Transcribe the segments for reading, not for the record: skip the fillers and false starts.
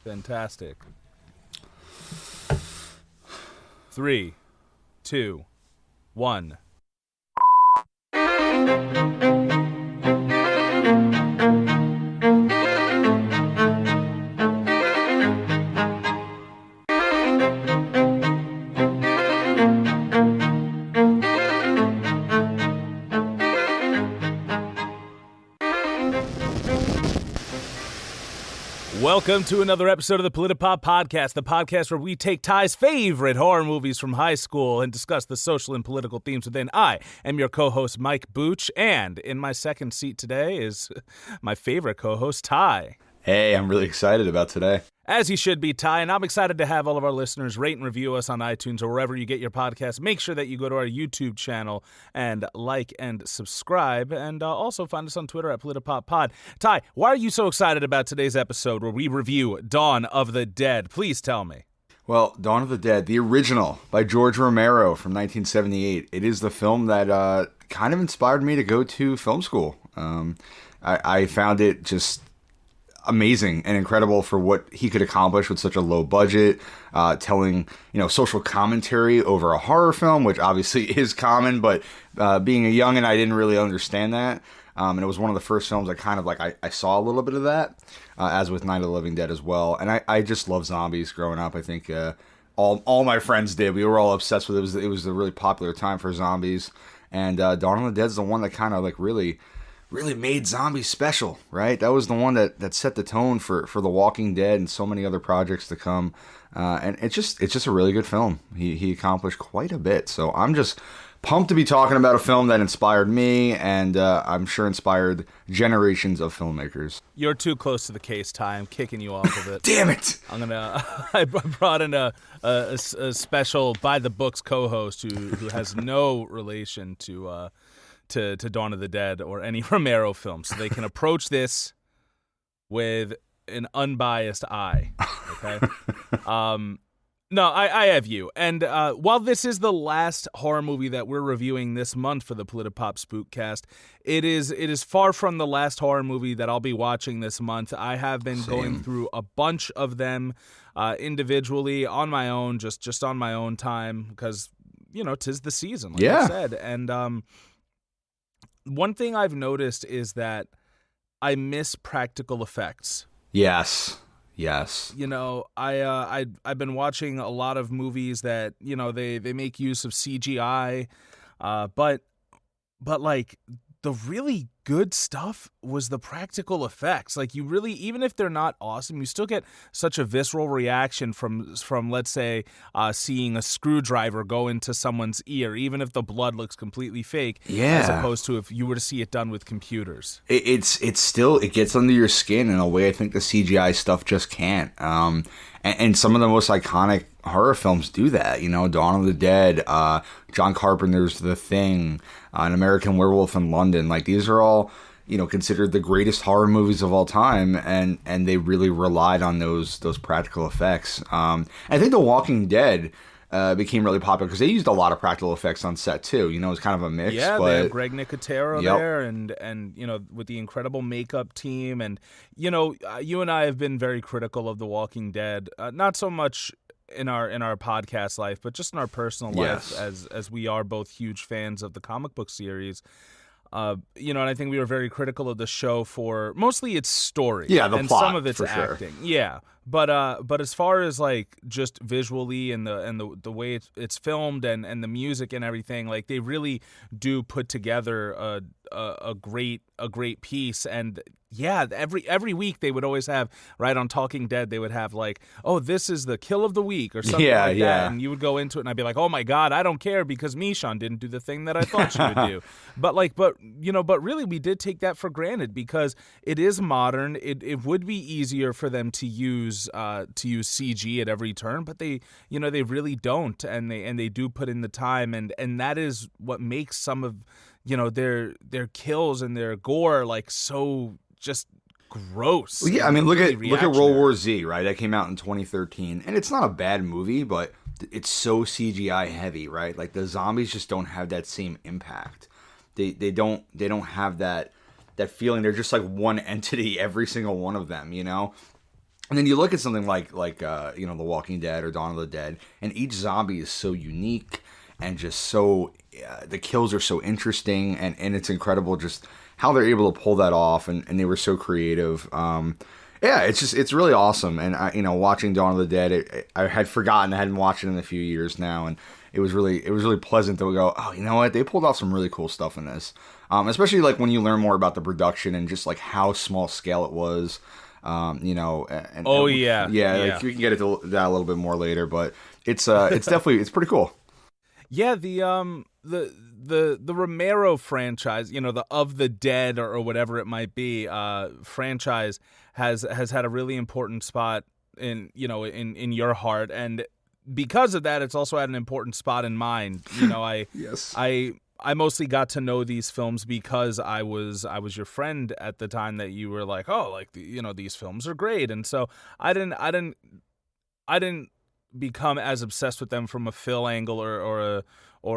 Fantastic. 3, 2, 1. Welcome to another episode of the Politipop Podcast, the podcast where we take Ty's favorite horror movies from high school and discuss the social and political themes within. I am your co-host, Mike Booch, and in my second seat today is my favorite co-host, Ty. Hey, I'm really excited about today. As you should be, Ty, and I'm excited to have all of our listeners rate and review us on iTunes or wherever you get your podcasts. Make sure that you go to our YouTube channel and like and subscribe, and also find us on Twitter at PolitiPopPod. Ty, why are you so excited about today's episode where we review Dawn of the Dead? Please tell me. Well, Dawn of the Dead, the original by George Romero from 1978. It is the film that kind of inspired me to go to film school. I found it just amazing and incredible for what he could accomplish with such a low budget, telling, social commentary over a horror film, which obviously is common, but being a youngin', I didn't really understand that. And it was one of the first films I saw a little bit of that, as with Night of the Living Dead as well. And I just love zombies growing up. I think all my friends did. We were all obsessed with it. It was a really popular time for zombies. And Dawn of the Dead is the one that kind of really made zombies special, right? That was the one that set the tone for The Walking Dead and so many other projects to come. And it's just a really good film. He accomplished quite a bit. So I'm just pumped to be talking about a film that inspired me and I'm sure inspired generations of filmmakers. You're too close to the case, Ty. I'm kicking you off of it. Damn it! I brought in a special by the books co-host who has no relation to Dawn of the Dead or any Romero film, so they can approach this with an unbiased eye. Okay. No, I have you. And while this is the last horror movie that we're reviewing this month for the Politipop Spookcast, it is far from the last horror movie that I'll be watching this month. I have been going through a bunch of them individually on my own, just on my own time, because 'tis the season, like I said. And one thing I've noticed is that I miss practical effects. Yes. I've been watching a lot of movies that, they make use of CGI, but like the really good stuff was the practical effects. Like, you really, even if they're not awesome, you still get such a visceral reaction from let's say, seeing a screwdriver go into someone's ear, even if the blood looks completely fake. Yeah. As opposed to if you were to see it done with computers. It's still, it gets under your skin in a way I think the CGI stuff just can't. And some of the most iconic horror films do that. Dawn of the Dead, John Carpenter's The Thing, An American Werewolf in London. Like, these are all, considered the greatest horror movies of all time, and they really relied on those practical effects. I think The Walking Dead became really popular because they used a lot of practical effects on set too. It was kind of a mix. Yeah, but they have Greg Nicotero there, and with the incredible makeup team, and you and I have been very critical of The Walking Dead, not so much in our podcast life, but just in our personal life, as we are both huge fans of the comic book series. And I think we were very critical of the show for mostly its story, the and plot, some of its acting. Sure. Yeah, but as far as like just visually and the way it's filmed and the music and everything, like they really do put together a great piece. And yeah, every week they would always have, right, on Talking Dead, they would have like, oh, this is the kill of the week or something like that. And you would go into it and I'd be like, oh my God, I don't care because Michonne didn't do the thing that I thought she would do. But really we did take that for granted because it is modern. It would be easier for them to use CG at every turn, but they really don't. And they do put in the time, and that is what makes some of, their kills and their gore like so just gross. Well, yeah, I mean, look at World War Z, right? That came out in 2013, and it's not a bad movie, but it's so CGI heavy, right? Like the zombies just don't have that same impact. They don't have that feeling. They're just like one entity, every single one of them, And then you look at something like The Walking Dead or Dawn of the Dead, and each zombie is so unique and just so the kills are so interesting, and it's incredible just how they're able to pull that off, and they were so creative. Yeah, it's really awesome. And watching Dawn of the Dead, I had forgotten, I hadn't watched it in a few years now, and it was really pleasant to go, oh, you know what, they pulled off some really cool stuff in this. Especially like when you learn more about the production and just like how small scale it was. Oh yeah, like we can get into that a little bit more later, but it's definitely, it's pretty cool. Yeah, the Romero franchise, the Of the Dead or whatever it might be, franchise has had a really important spot in your heart, and because of that, it's also had an important spot in mine. Yes. I mostly got to know these films because I was your friend at the time that you were like, oh, like these films are great, and so I didn't become as obsessed with them from a Phil angle or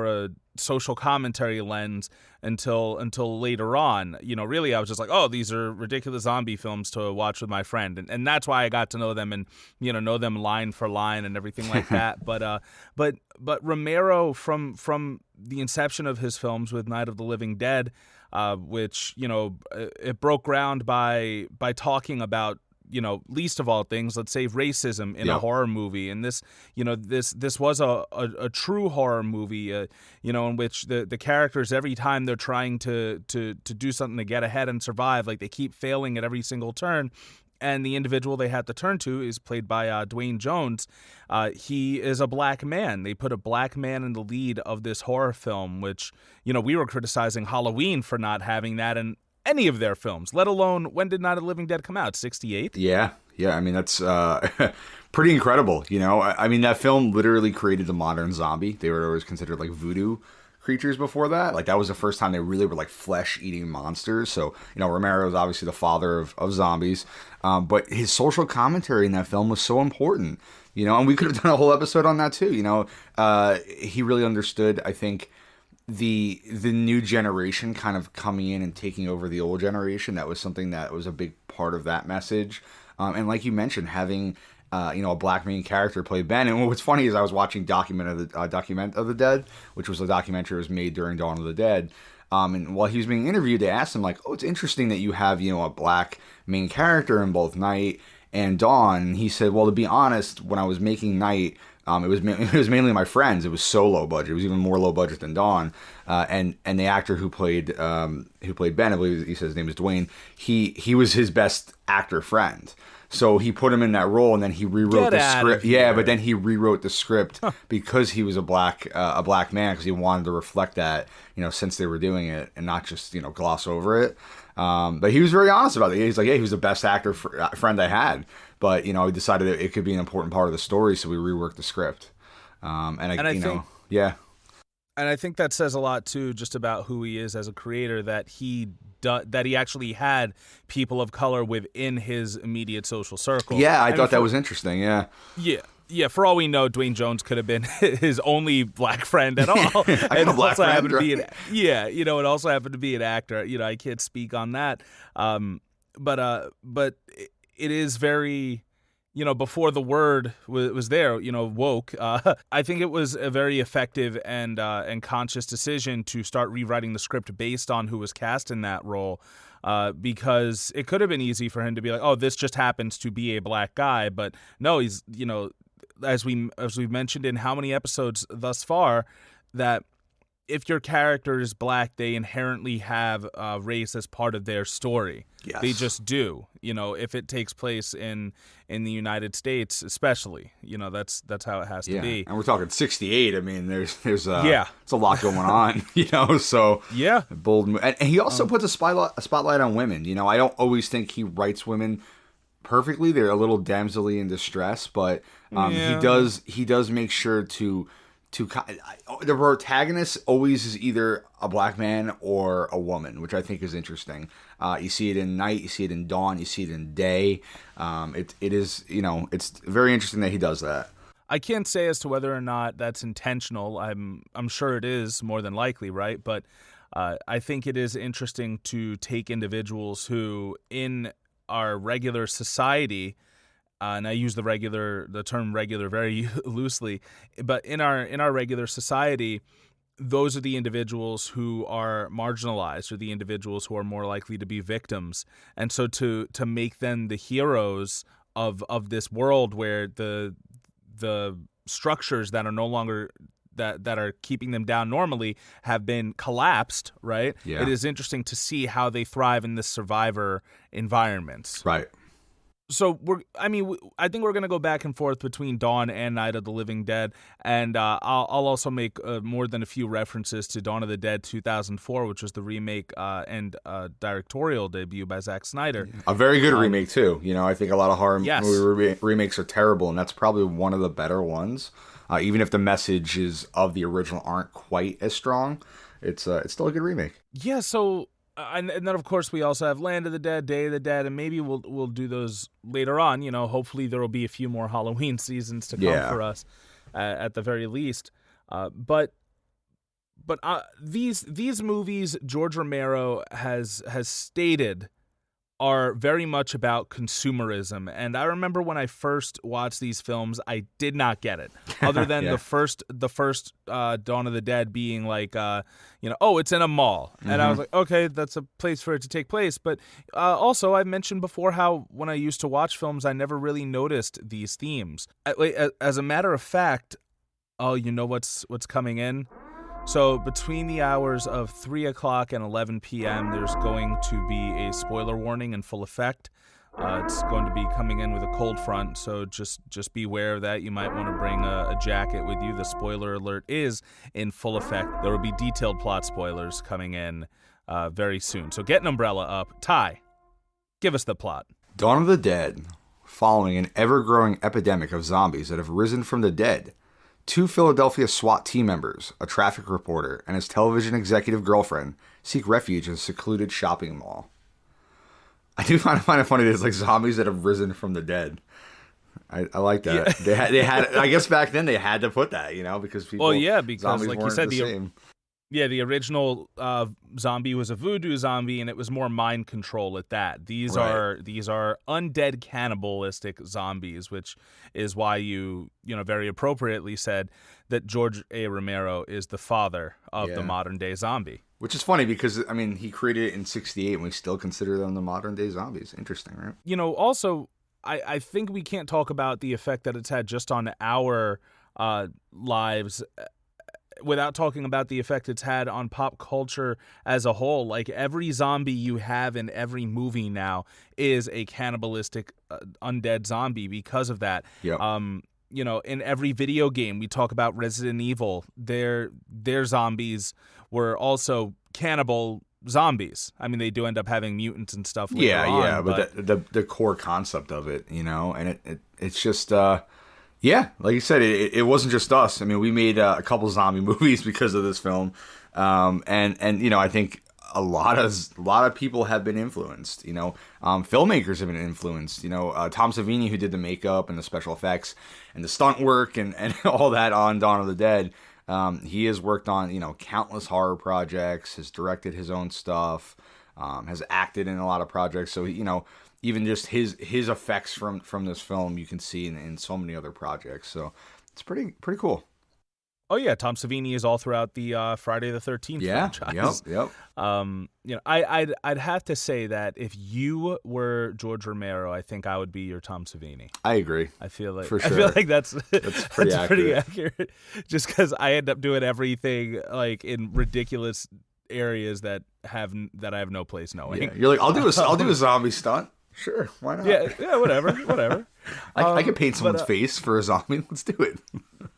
a social commentary lens until later on. Really I was just like, oh, these are ridiculous zombie films to watch with my friend, and that's why I got to know them and know them line for line and everything like that. But Romero, from the inception of his films with Night of the Living Dead, which it broke ground by talking about, least of all things, let's say racism in a horror movie. And this was a true horror movie, in which the characters, every time they're trying to do something to get ahead and survive, like they keep failing at every single turn. And the individual they had to turn to is played by Dwayne Jones. He is a black man. They put a black man in the lead of this horror film, which, we were criticizing Halloween for not having that in any of their films, let alone, when did Night of the Living Dead come out? 68? Yeah. I mean, that's pretty incredible. I mean, that film literally created the modern zombie. They were always considered like voodoo creatures before that. Like, that was the first time they really were like flesh-eating monsters. So, Romero is obviously the father of zombies. But his social commentary in that film was so important, and we could have done a whole episode on that too. He really understood, I think, the new generation kind of coming in and taking over the old generation. That was something that was a big part of that message. And like you mentioned, having a black main character play Ben. And what's funny is I was watching Document of the Dead, which was a documentary that was made during Dawn of the Dead. And while he was being interviewed, they asked him like, "Oh, it's interesting that you have a black main character in both Night and Dawn." And he said, "Well, to be honest, when I was making Night, it was mainly my friends. It was so low budget. It was even more low budget than Dawn. And the actor who played Ben, I believe he said his name is Dwayne. He was his best actor friend. So he put him in that role, and then he rewrote the script. Yeah, but then he rewrote the script because he was a black man, because he wanted to reflect that, since they were doing it, and not just gloss over it. But he was very honest about it. He's like, yeah, he was the best actor friend I had. But he decided that it could be an important part of the story, so we reworked the script. I think And I think that says a lot too, just about who he is as a creator. That he actually had people of color within his immediate social circle. Yeah, I thought that was interesting. Yeah. Yeah. For all we know, Dwayne Jones could have been his only black friend at all. And also happened to be it also happened to be an actor. I can't speak on that. But it is very, before the word was there, woke. I think it was a very effective and conscious decision to start rewriting the script based on who was cast in that role, because it could have been easy for him to be like, oh, this just happens to be a black guy, but no, he's, as we've mentioned in how many episodes thus far, that if your character is black, they inherently have race as part of their story. Yes. They just do. If it takes place in the United States, especially, that's how it has to be. And we're talking 68. I mean, there's it's a lot going on. So yeah, bold. And he also puts a spotlight on women. I don't always think he writes women perfectly. They're a little damselly in distress, but he does make sure to the protagonist always is either a black man or a woman, which I think is interesting. You see it in Night, you see it in Dawn, you see it in Day. It is, it's very interesting that he does that. I can't say as to whether or not that's intentional. I'm sure it is, more than likely, right? But I think it is interesting to take individuals who, in our regular society, and I use the term regular very loosely, but in our regular society, those are the individuals who are marginalized, or the individuals who are more likely to be victims. And so to make them the heroes of this world where the structures that are no longer that are keeping them down normally have been collapsed, right? Yeah. It is interesting to see how they thrive in this survivor environments. Right. So I think we're gonna go back and forth between Dawn and Night of the Living Dead, and I'll also make more than a few references to Dawn of the Dead 2004, which was the remake and directorial debut by Zack Snyder. A very good remake too. I think a lot of horror Yes. movie remakes are terrible, and that's probably one of the better ones. Even if the messages of the original aren't quite as strong, it's still a good remake. Yeah. So. And then, of course, we also have Land of the Dead, Day of the Dead, and maybe we'll do those later on. Hopefully there will be a few more Halloween seasons to come for us, at the very least. But these movies, George Romero has stated, are very much about consumerism. And I remember when I first watched these films, I did not get it. Other than the first Dawn of the Dead being like, it's in a mall. And I was like, okay, that's a place for it to take place. But also, I mentioned before how when I used to watch films, I never really noticed these themes. As a matter of fact, you know what's coming in? So between the hours of 3 o'clock and 11 p.m., there's going to be a spoiler warning in full effect. It's going to be coming in with a cold front, so just be aware of that. You might want to bring a jacket with you. The spoiler alert is in full effect. There will be detailed plot spoilers coming in very soon. So get an umbrella up. Ty, give us the plot. Dawn of the Dead, following an ever-growing epidemic of zombies that have risen from the dead. 2 Philadelphia SWAT team members, a traffic reporter, and his television executive girlfriend seek refuge in a secluded shopping mall. I do find it funny that it's like zombies that have risen from the dead. I like that. Yeah. They had. I guess back then they had to put that, because people. Well, yeah, because like you said, the same. The original zombie was a voodoo zombie, and it was more mind control at that. These are undead cannibalistic zombies, which is why you very appropriately said that George A. Romero is the father of the modern day zombie. Which is funny because he created it in '68, and we still consider them the modern day zombies. Interesting, right? Also, I think we can't talk about the effect that it's had just on our lives without talking about the effect it's had on pop culture as a whole. Like, every zombie you have in every movie now is a cannibalistic undead zombie because of that. Yep. In every video game, we talk about Resident Evil. Their zombies were also cannibal zombies. They do end up having mutants and stuff later on. But the core concept of it, and it's just... Yeah, like you said, it wasn't just us. We made a couple zombie movies because of this film, and I think a lot of people have been influenced. Filmmakers have been influenced. Tom Savini, who did the makeup and the special effects and the stunt work and all that on Dawn of the Dead. He has worked on countless horror projects. Has directed his own stuff. Has acted in a lot of projects. So even just his effects from this film you can see in so many other projects. So it's pretty cool. Oh yeah, Tom Savini is all throughout the Friday the 13th franchise. Yep. I'd have to say that if you were George Romero, I think I would be your Tom Savini. I agree. I feel like for sure. I feel like that's pretty accurate. Just because I end up doing everything like in ridiculous areas that I have no place knowing. Yeah. You're like, I'll do a zombie stunt. Sure, why not? Yeah, whatever. I could paint someone's face for a zombie. Let's do it.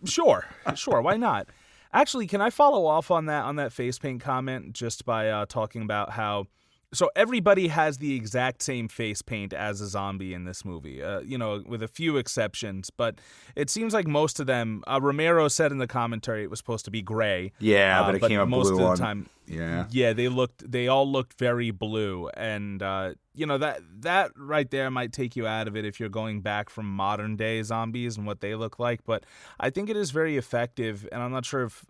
Sure, why not? Actually, can I follow off on that face paint comment just by talking about how so everybody has the exact same face paint as a zombie in this movie, with a few exceptions, but it seems like most of them, Romero said in the commentary it was supposed to be gray. Yeah, but it came up most blue of the time. Yeah, they all looked very blue, and that right there might take you out of it if you're going back from modern day zombies and what they look like, but I think it is very effective, and I'm not sure if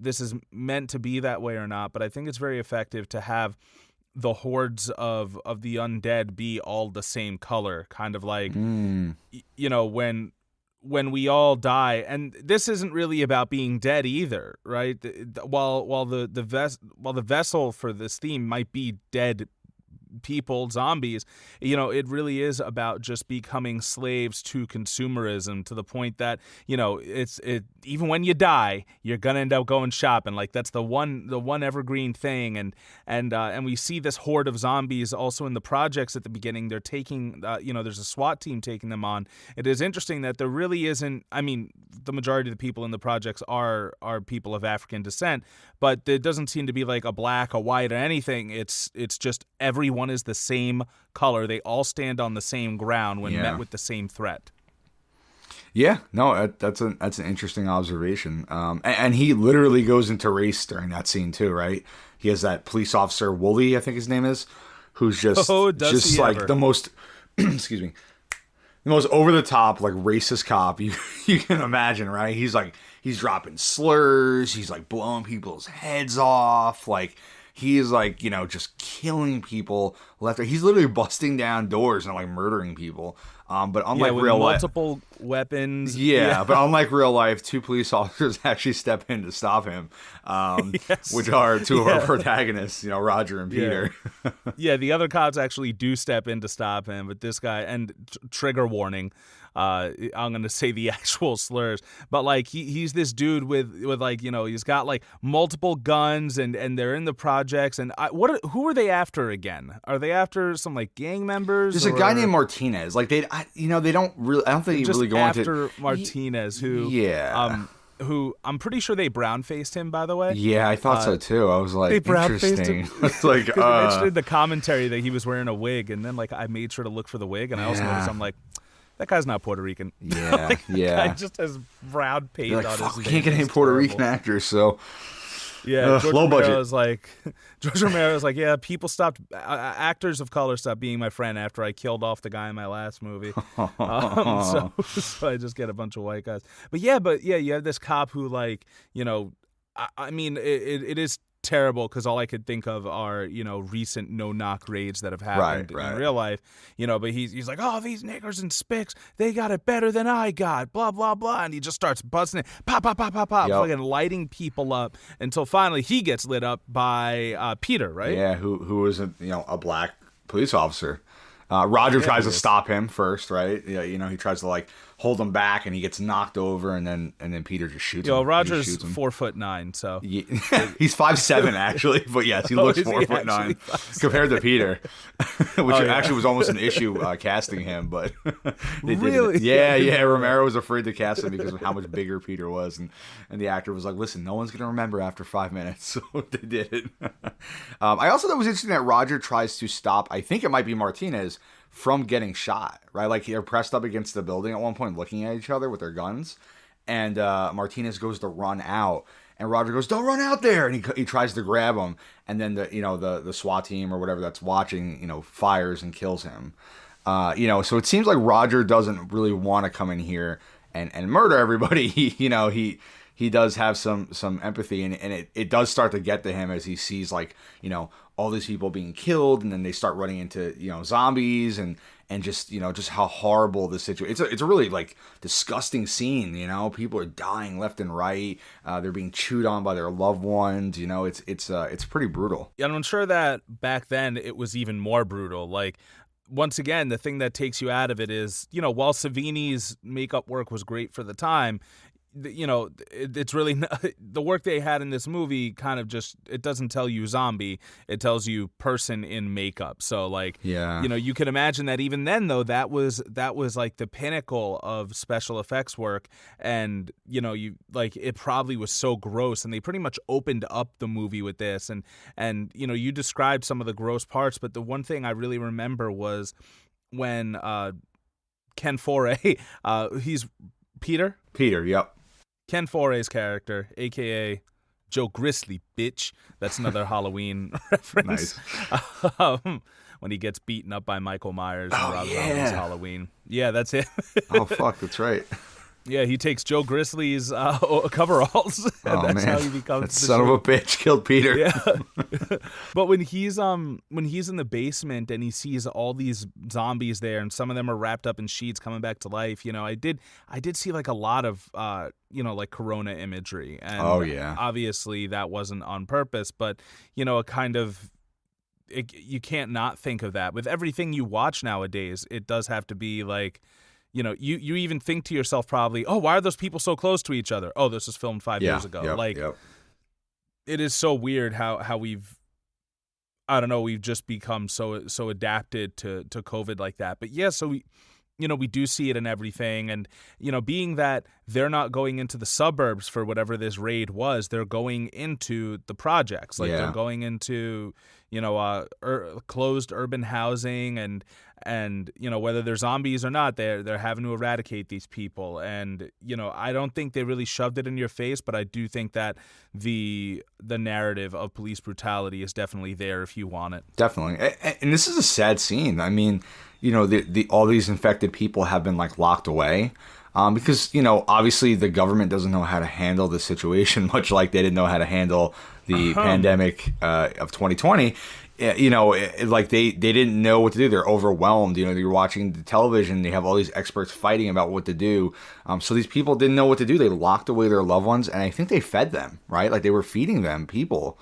this is meant to be that way or not, but I think it's very effective to have the hordes of the undead be all the same color, kind of like when we all die. And this isn't really about being dead either, right? While the vessel for this theme might be dead people, zombies, it really is about just becoming slaves to consumerism, to the point that, even when you die, you're gonna end up going shopping. Like, that's the one evergreen thing. And we see this horde of zombies also in the projects at the beginning. They're taking, there's a SWAT team taking them on. It is interesting that there really isn't, I mean, the majority of the people in the projects are people of African descent, but there doesn't seem to be like a black, a white, or anything. It's just everyone is the same color. They all stand on the same ground when met with the same threat. Yeah, no, that's an interesting observation. And he literally goes into race during that scene too, right? He has that police officer, Wooly, I think his name is, who's just like the most, excuse me, the most over the top, like, racist cop you can imagine, right? He's dropping slurs, he's like blowing people's heads off, like, he is like, just killing people left. He's literally busting down doors and like murdering people. But unlike with real life, multiple weapons. Yeah, but unlike real life, two police officers actually step in to stop him, which are two of our protagonists, Roger and Peter. Yeah, the other cops actually do step in to stop him, but this guy, and trigger warning, I'm gonna say the actual slurs, but like he's this dude with like, he's got like multiple guns, and they're in the projects, and who are they after again? Are they after some like gang members? There's a guy named Martinez. Like, they don't really. I don't think he really go into after Martinez, who who I'm pretty sure they brown faced him, by the way. Yeah, I thought so too. I was like, they brown faced him. It's like, they mentioned in the commentary that he was wearing a wig, and then like I made sure to look for the wig, and I also noticed, I'm like, that guy's not Puerto Rican. Yeah, like, that guy just has brown paint on his face. We can't get any Puerto Rican actors, so. Yeah, George Romero was like, yeah, people stopped, actors of color stopped being my friend after I killed off the guy in my last movie. So I just get a bunch of white guys. But yeah, you have this cop who, like, I mean, it is terrible, because all I could think of are, recent no-knock raids that have happened in real life, but he's like, oh, these niggers and spics, they got it better than I got, blah, blah, blah, and he just starts busting it, pop, pop, pop, pop, pop, fucking lighting people up, until finally he gets lit up by Peter, right? Yeah, who is a black police officer. Roger tries to stop him first, right? Yeah, he tries to like hold him back, and he gets knocked over, and then Peter just shoots him. Roger's 4'9", so yeah. He's 5'7" actually, but yes, he looks 4'9" compared to Peter, which actually was almost an issue casting him, but they really, didn't. Yeah. Romero was afraid to cast him because of how much bigger Peter was, and the actor was like, "Listen, no one's gonna remember after 5 minutes," so they did it. I also thought it was interesting that Roger tries to stop, I think it might be Martinez, from getting shot, right? Like, they're pressed up against the building at one point, looking at each other with their guns, and Martinez goes to run out, and Roger goes, "Don't run out there!" And he tries to grab him, and then the SWAT team or whatever that's watching, fires and kills him. So it seems like Roger doesn't really want to come in here and murder everybody. He does have some empathy, and it does start to get to him as he sees, like, all these people being killed, and then they start running into, zombies, and just, just how horrible the situation. It's a really, like, disgusting scene. People are dying left and right. They're being chewed on by their loved ones. It's pretty brutal. Yeah, and I'm sure that back then it was even more brutal. Like, once again, the thing that takes you out of it is, while Savini's makeup work was great for the time, it's really not, the work they had in this movie kind of just, it doesn't tell you zombie, it tells you person in makeup. So like, you can imagine that even then, though, that was like the pinnacle of special effects work, and it probably was so gross, and they pretty much opened up the movie with this, and you described some of the gross parts, but the one thing I really remember was when Ken Foray, he's Peter, yep. Ken Foray's character, a.k.a. Joe Grizzly, bitch. That's another Halloween reference. Nice. When he gets beaten up by Michael Myers in Rob Zombie's Halloween. Yeah, that's it. Oh, fuck, that's right. Yeah, he takes Joe Grizzly's coveralls, and Oh that's how man, he becomes that the son of a bitch killed Peter. Yeah. But when he's in the basement and he sees all these zombies there and some of them are wrapped up in sheets coming back to life, I did see like a lot of like corona imagery, and Oh yeah. obviously that wasn't on purpose, but a kind of you can't not think of that. With everything you watch nowadays, it does have to be like you even think to yourself probably, oh, why are those people so close to each other? Oh, this was filmed 5 years ago. Yep, Like, yep. it is so weird how we've, I don't know, we've just become so adapted to COVID like that. But yeah, so we do see it in everything. And, being that they're not going into the suburbs for whatever this raid was, they're going into the projects. Like, they're going into, closed urban housing and whether they're zombies or not, they're having to eradicate these people. And I don't think they really shoved it in your face, but I do think that the narrative of police brutality is definitely there if you want it. Definitely. And this is a sad scene. I mean, all these infected people have been like locked away. Because, obviously the government doesn't know how to handle the situation, much like they didn't know how to handle the pandemic of 2020. Like they didn't know what to do. They're overwhelmed. You're watching the television. They have all these experts fighting about what to do. So these people didn't know what to do. They locked away their loved ones, and I think they fed them, right? Like they were feeding them people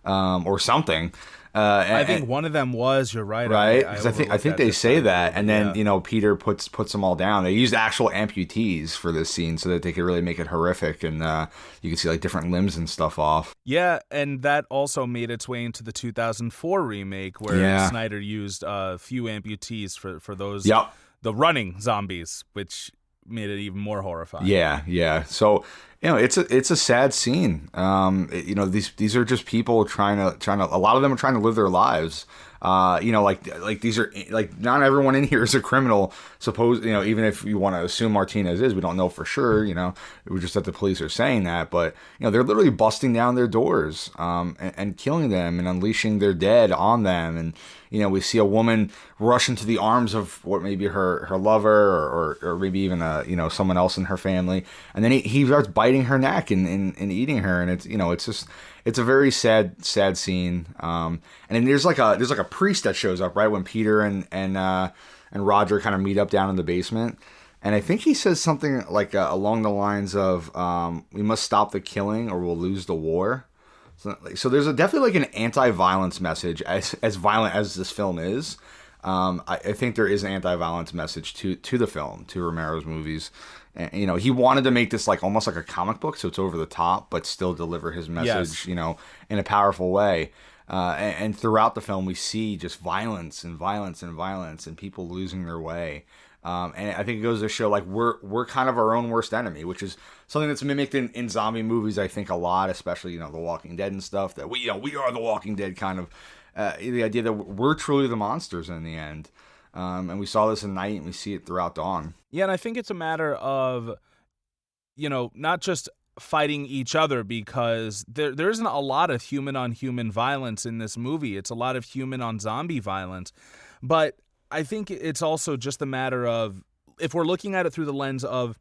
or something. I think one of them was. You're right. Right, because I think they say that, and then yeah. Peter puts them all down. They used actual amputees for this scene so that they could really make it horrific, and you can see like different limbs and stuff off. Yeah, and that also made its way into the 2004 remake where Snyder used a few amputees for those the running zombies, which made it even more horrifying. Yeah. So it's a sad scene. These are just people trying to. A lot of them are trying to live their lives. Like these are like not everyone in here is a criminal. Suppose even if you want to assume Martinez is, we don't know for sure. We just that the police are saying that, but they're literally busting down their doors, and killing them and unleashing their dead on them. And we see a woman rush into the arms of what may be her lover or maybe even someone else in her family, and then he starts biting her neck and eating her, and it's a very sad scene. And then there's like a priest that shows up right when Peter and Roger kind of meet up down in the basement, and I think he says something like along the lines of we must stop the killing or we'll lose the war. So there's definitely like an anti-violence message, as violent as this film is. I think there is an anti-violence message to the film, to Romero's movies. And, he wanted to make this like almost like a comic book, so it's over the top, but still deliver his message, in a powerful way. And throughout the film, we see just violence and violence and violence and people losing their way. And I think it goes to show like we're kind of our own worst enemy, which is something that's mimicked in zombie movies, I think, a lot, especially The Walking Dead and stuff. That we are the Walking Dead kind of the idea that we're truly the monsters in the end. And we saw this in Night, and we see it throughout Dawn. Yeah, and I think it's a matter of not just fighting each other, because there isn't a lot of human on human violence in this movie. It's a lot of human on zombie violence, but I think it's also just a matter of, if we're looking at it through the lens of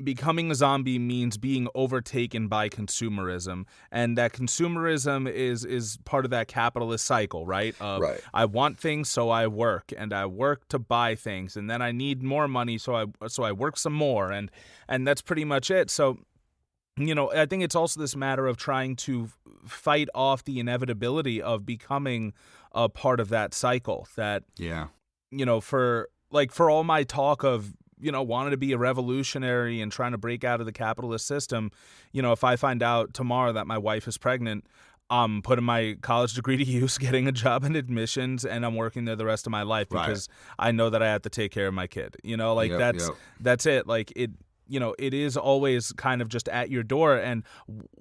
becoming a zombie means being overtaken by consumerism, and that consumerism is part of that capitalist cycle, right? Right. I want things, so I work, and I work to buy things, and then I need more money, so I work some more, and that's pretty much it. So, I think it's also this matter of trying to fight off the inevitability of becoming a part of that cycle. That for all my talk of wanting to be a revolutionary and trying to break out of the capitalist system, if I find out tomorrow that my wife is pregnant, I'm putting my college degree to use, getting a job in admissions, and I'm working there the rest of my life because I know that I have to take care of my kid. That's it. Like it. It is always kind of just at your door, and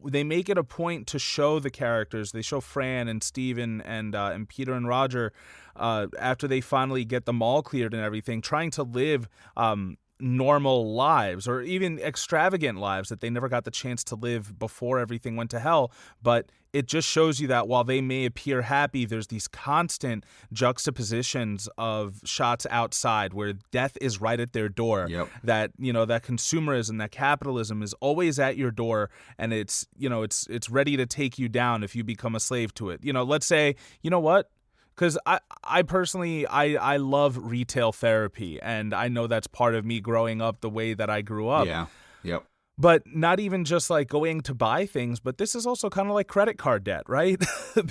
they make it a point to show the characters. They show Fran and Steven and Peter and Roger after they finally get the mall cleared and everything, trying to live normal lives or even extravagant lives that they never got the chance to live before everything went to hell. But it just shows you that while they may appear happy, there's these constant juxtapositions of shots outside where death is right at their door. Yep. That, that consumerism, that capitalism is always at your door, and it's ready to take you down if you become a slave to it. Let's say, you know what? Because I personally, I love retail therapy, and I know that's part of me growing up the way that I grew up. Yeah. Yep. But not even just like going to buy things, but this is also kind of like credit card debt, right?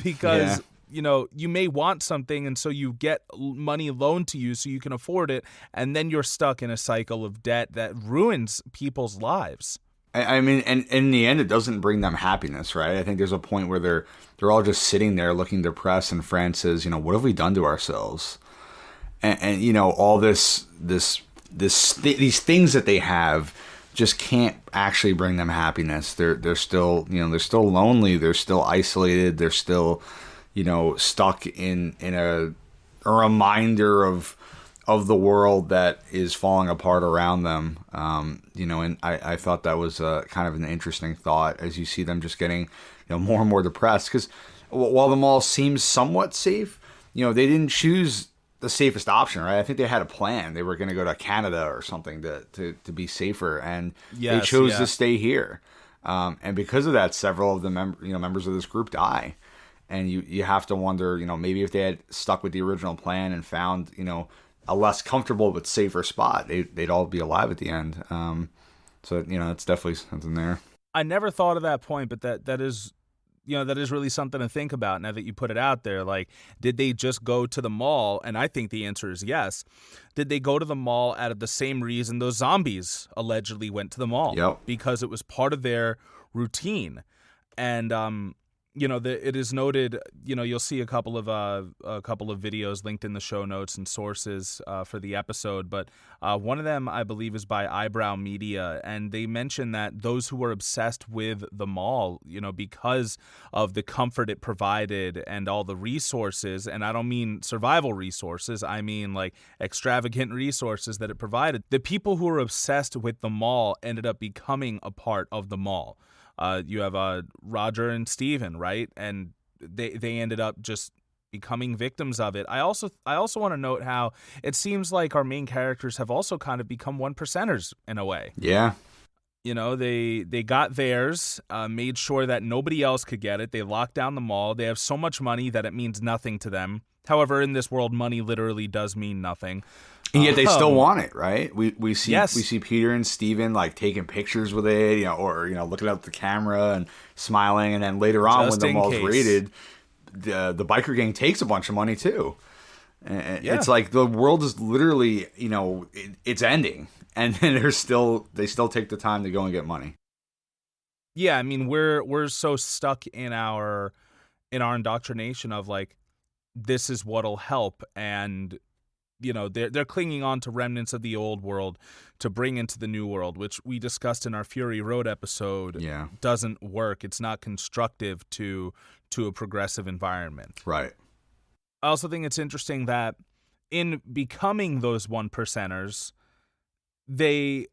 Because, you may want something, and so you get money loaned to you so you can afford it, and then you're stuck in a cycle of debt that ruins people's lives. I mean, and in the end, it doesn't bring them happiness, right? I think there's a point where they're all just sitting there looking depressed, and Fran says, what have we done to ourselves? And all these things that they have just can't actually bring them happiness. They're still they're still lonely. They're still isolated. They're still stuck in a reminder of the world that is falling apart around them. And I thought that was kind of an interesting thought as you see them just getting, more and more depressed. Because while the mall seems somewhat safe, they didn't choose the safest option, right? I think they had a plan. They were going to go to Canada or something to be safer, and they chose to stay here. And because of that, several of the members of this group die. And you have to wonder, maybe if they had stuck with the original plan and found, a less comfortable but safer spot, they'd all be alive at the end. So it's definitely something there. I never thought of that point, but that is really something to think about now that you put it out there. Like, did they just go to the mall? And I think the answer is yes. Did they go to the mall out of the same reason those zombies allegedly went to the mall? Yep. Because it was part of their routine. And it is noted. You'll see a couple of videos linked in the show notes and sources for the episode. But one of them, I believe, is by Eyebrow Media, and they mention that those who were obsessed with the mall, because of the comfort it provided and all the resources, and I don't mean survival resources, I mean like extravagant resources that it provided. The people who were obsessed with the mall ended up becoming a part of the mall. You have Roger and Steven, right? And they ended up just becoming victims of it. I also want to note how it seems like our main characters have also kind of become one percenters in a way. Yeah. They got theirs, made sure that nobody else could get it. They locked down the mall. They have so much money that it means nothing to them. However, in this world, money literally does mean nothing. And yet they still want it, right? We see yes. we see Peter and Steven like taking pictures with it, or looking at the camera and smiling, and then later on Just when the mall's case. raided, the biker gang takes a bunch of money too. It's like the world is literally, it's ending, and then they still take the time to go and get money. Yeah, I mean we're so stuck in our indoctrination of like, this is what'll help, and they're clinging on to remnants of the old world to bring into the new world, which we discussed in our Fury Road episode. Yeah. Doesn't work. It's not constructive to a progressive environment. Right. I also think it's interesting that in becoming those one percenters, they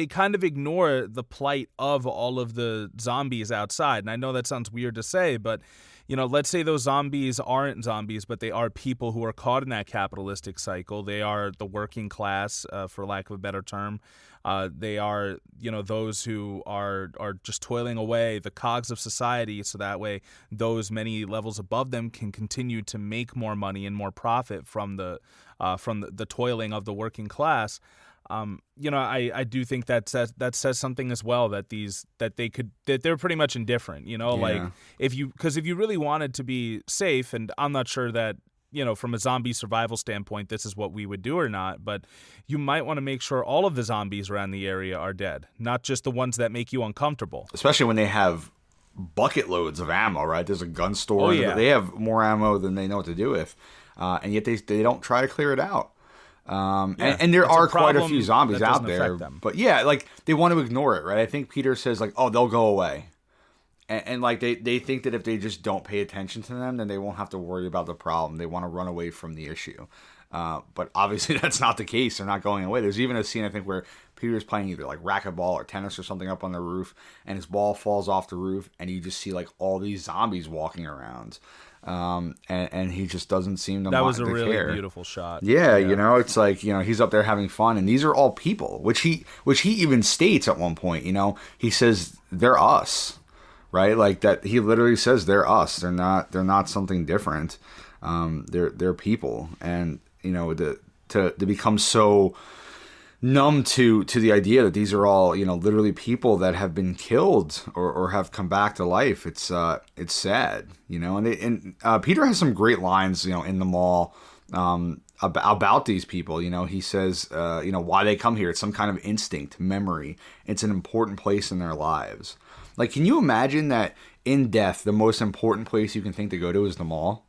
kind of ignore the plight of all of the zombies outside. And I know that sounds weird to say, but let's say those zombies aren't zombies, but they are people who are caught in that capitalistic cycle. They are the working class, for lack of a better term. They are, those who are just toiling away, the cogs of society, so that way those many levels above them can continue to make more money and more profit from the toiling of the working class. I do think that says something as well, that they're pretty much indifferent, like if you really wanted to be safe, and I'm not sure that, from a zombie survival standpoint, this is what we would do or not, but you might want to make sure all of the zombies around the area are dead, not just the ones that make you uncomfortable. Especially when they have bucket loads of ammo, right? There's a gun store. Oh, yeah. They have more ammo than they know what to do with. And yet they don't try to clear it out. And there are quite a few zombies out there, but yeah, like they want to ignore it, right? I think Peter says like, oh, they'll go away. And like they think that if they just don't pay attention to them, then they won't have to worry about the problem. They want to run away from the issue. But obviously that's not the case. They're not going away. There's even a scene, I think, where Peter's playing either like racquetball or tennis or something up on the roof, and his ball falls off the roof, and you just see like all these zombies walking around. And he just doesn't seem to That was a to really care. beautiful shot. Yeah, it's like, he's up there having fun, and these are all people, which he even states at one point. He says they're us, right? Like that, he literally says they're us. They're not something different. They're people, and to become so numb to the idea that these are all literally people that have been killed or have come back to life. It's sad, and Peter has some great lines in the mall about these people. He says why they come here. It's some kind of instinct, memory. It's an important place in their lives. Like, can you imagine that in death the most important place you can think to go to is the mall?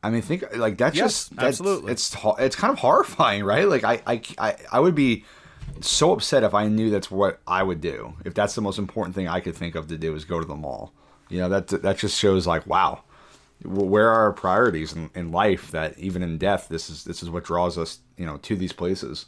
I mean, think like that's absolutely. It's kind of horrifying, right? Like I would be so upset if I knew that's what I would do. If that's the most important thing I could think of to do is go to the mall. That just shows like, wow, where are our priorities in life? That even in death, this is what draws us to these places.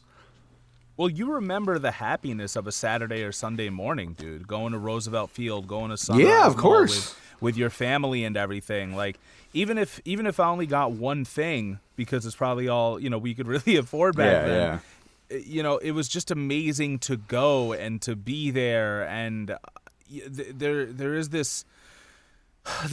Well, you remember the happiness of a Saturday or Sunday morning, dude. Going to Roosevelt Field, going to Sunrise Yeah, of Mall course. with your family and everything. Like, even if I only got one thing, because it's probably all we could really afford back then. Yeah. It was just amazing to go and to be there, and there is this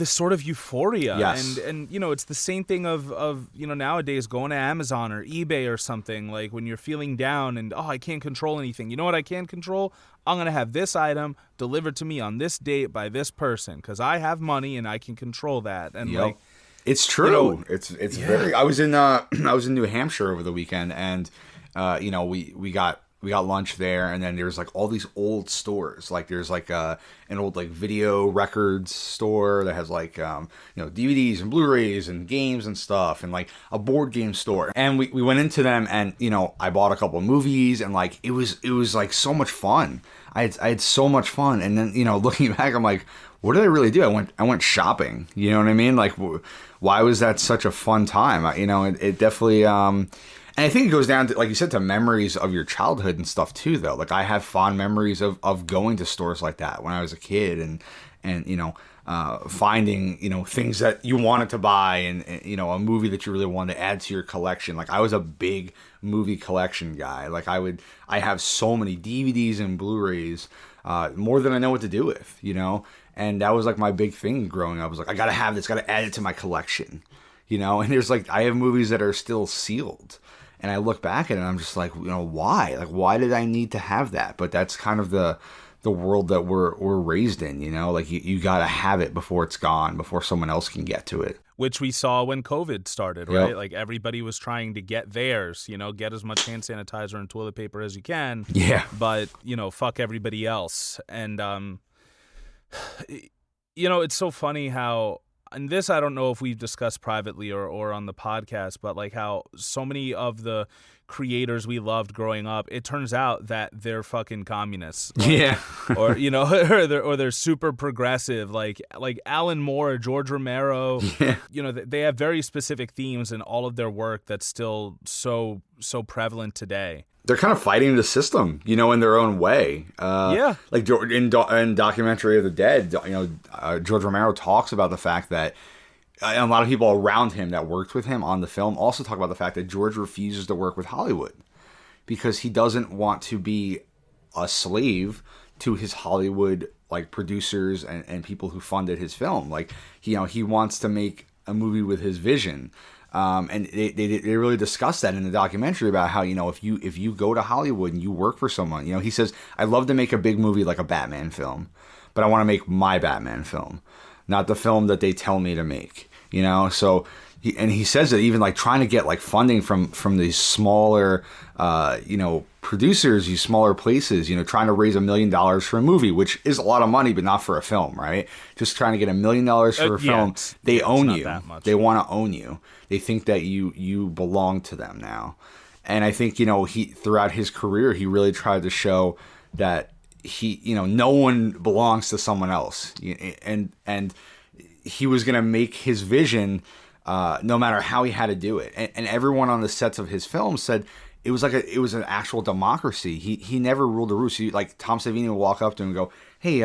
sort of euphoria. Yes. And it's the same thing of nowadays going to Amazon or eBay or something, like when you're feeling down and I can't control anything. You know what I can control? I'm going to have this item delivered to me on this date by this person because I have money and I can control that. And Yep. It's true. It's very. I was in New Hampshire over the weekend, and we got lunch there, and then there's like all these old stores. Like there's like an old like video records store that has like DVDs and Blu-rays and games and stuff, and like a board game store. And we went into them, and I bought a couple of movies, and like it was like so much fun. I had so much fun, and then looking back, I'm like, what did I really do? I went shopping. You know what I mean? Like, why was that such a fun time? It definitely. And I think it goes down to, like you said, to memories of your childhood and stuff too, though. Like, I have fond memories of going to stores like that when I was a kid, and finding things that you wanted to buy, and a movie that you really wanted to add to your collection. Like, I was a big movie collection guy. Like, I have so many DVDs and Blu-rays, more than I know what to do with, And that was like my big thing growing up. I was like, I gotta have this, gotta add it to my collection, And there's like, I have movies that are still sealed. And I look back at it and I'm just like, why? Like, why did I need to have that? But that's kind of the world that we're raised in, Like, you got to have it before it's gone, before someone else can get to it. Which we saw when COVID started, right? Yep. Like, everybody was trying to get theirs, get as much hand sanitizer and toilet paper as you can. Yeah. But, fuck everybody else. And, it's so funny how... And this, I don't know if we've discussed privately or on the podcast, but like how so many of the creators we loved growing up, it turns out that they're fucking communists. Like, yeah. Or, or they're super progressive, like Alan Moore, George Romero. Yeah. They have very specific themes in all of their work that's still so prevalent today. They're kind of fighting the system, in their own way. Yeah. Like in Documentary of the Dead, George Romero talks about the fact that a lot of people around him that worked with him on the film also talk about the fact that George refuses to work with Hollywood because he doesn't want to be a slave to his Hollywood like producers and people who funded his film. Like, he wants to make a movie with his vision. And they really discuss that in the documentary about how, if you go to Hollywood and you work for someone, he says, I'd love to make a big movie like a Batman film, but I want to make my Batman film, not the film that they tell me to make, So he says that even like trying to get like funding from these smaller, producers, these smaller places, trying to raise $1 million for a movie, which is a lot of money, but not for a film, right? Just trying to get $1 million for a film. They own you. They want to own you. They think that you belong to them now. And I think, he throughout his career, he really tried to show that no one belongs to someone else. And he was going to make his vision no matter how he had to do it. And everyone on the sets of his films said it was an actual democracy. He never ruled the roost. Like Tom Savini would walk up to him and go, "Hey,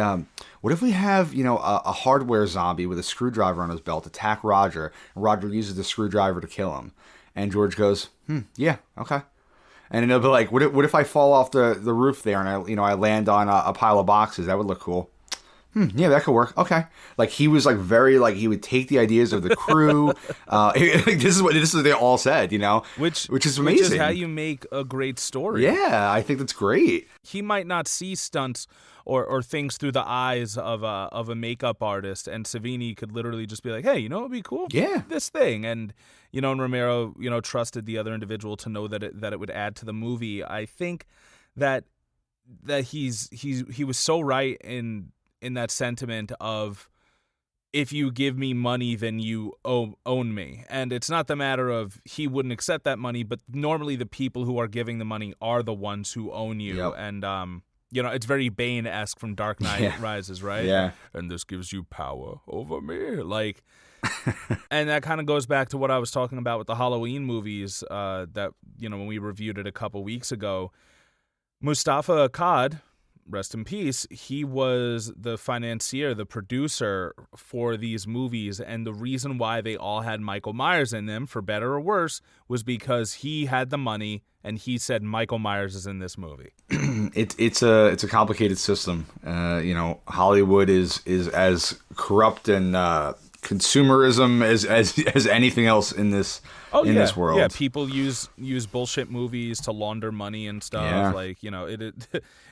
what if we have a hardware zombie with a screwdriver on his belt attack Roger, and Roger uses the screwdriver to kill him?" And George goes, "Yeah, okay." And then they'll be like, "What if I fall off the roof there and I land on a pile of boxes? That would look cool." Yeah, that could work. Okay. Like he was like very like he would take the ideas of the crew. This is what they all said, which is amazing. Which is how you make a great story. Yeah, I think that's great. He might not see stunts or things through the eyes of a makeup artist, and Savini could literally just be like, "Hey, it'd be cool. Yeah, this thing." And and Romero, trusted the other individual to know that it would add to the movie. I think that he was so right in that sentiment of, if you give me money, then you own me. And it's not the matter of he wouldn't accept that money, but normally the people who are giving the money are the ones who own you. Yep. And, it's very Bane-esque from Dark Knight Rises, right? Yeah. And this gives you power over me. Like, and that kind of goes back to what I was talking about with the Halloween movies that, when we reviewed it a couple weeks ago. Mustafa Akkad, rest in peace, he was the financier, the producer for these movies, and the reason why they all had Michael Myers in them, for better or worse, was because he had the money and he said Michael Myers is in this movie. It's a complicated system. Hollywood is as corrupt and consumerism as anything else in this this world. Yeah, people use bullshit movies to launder money and stuff. Yeah. Like,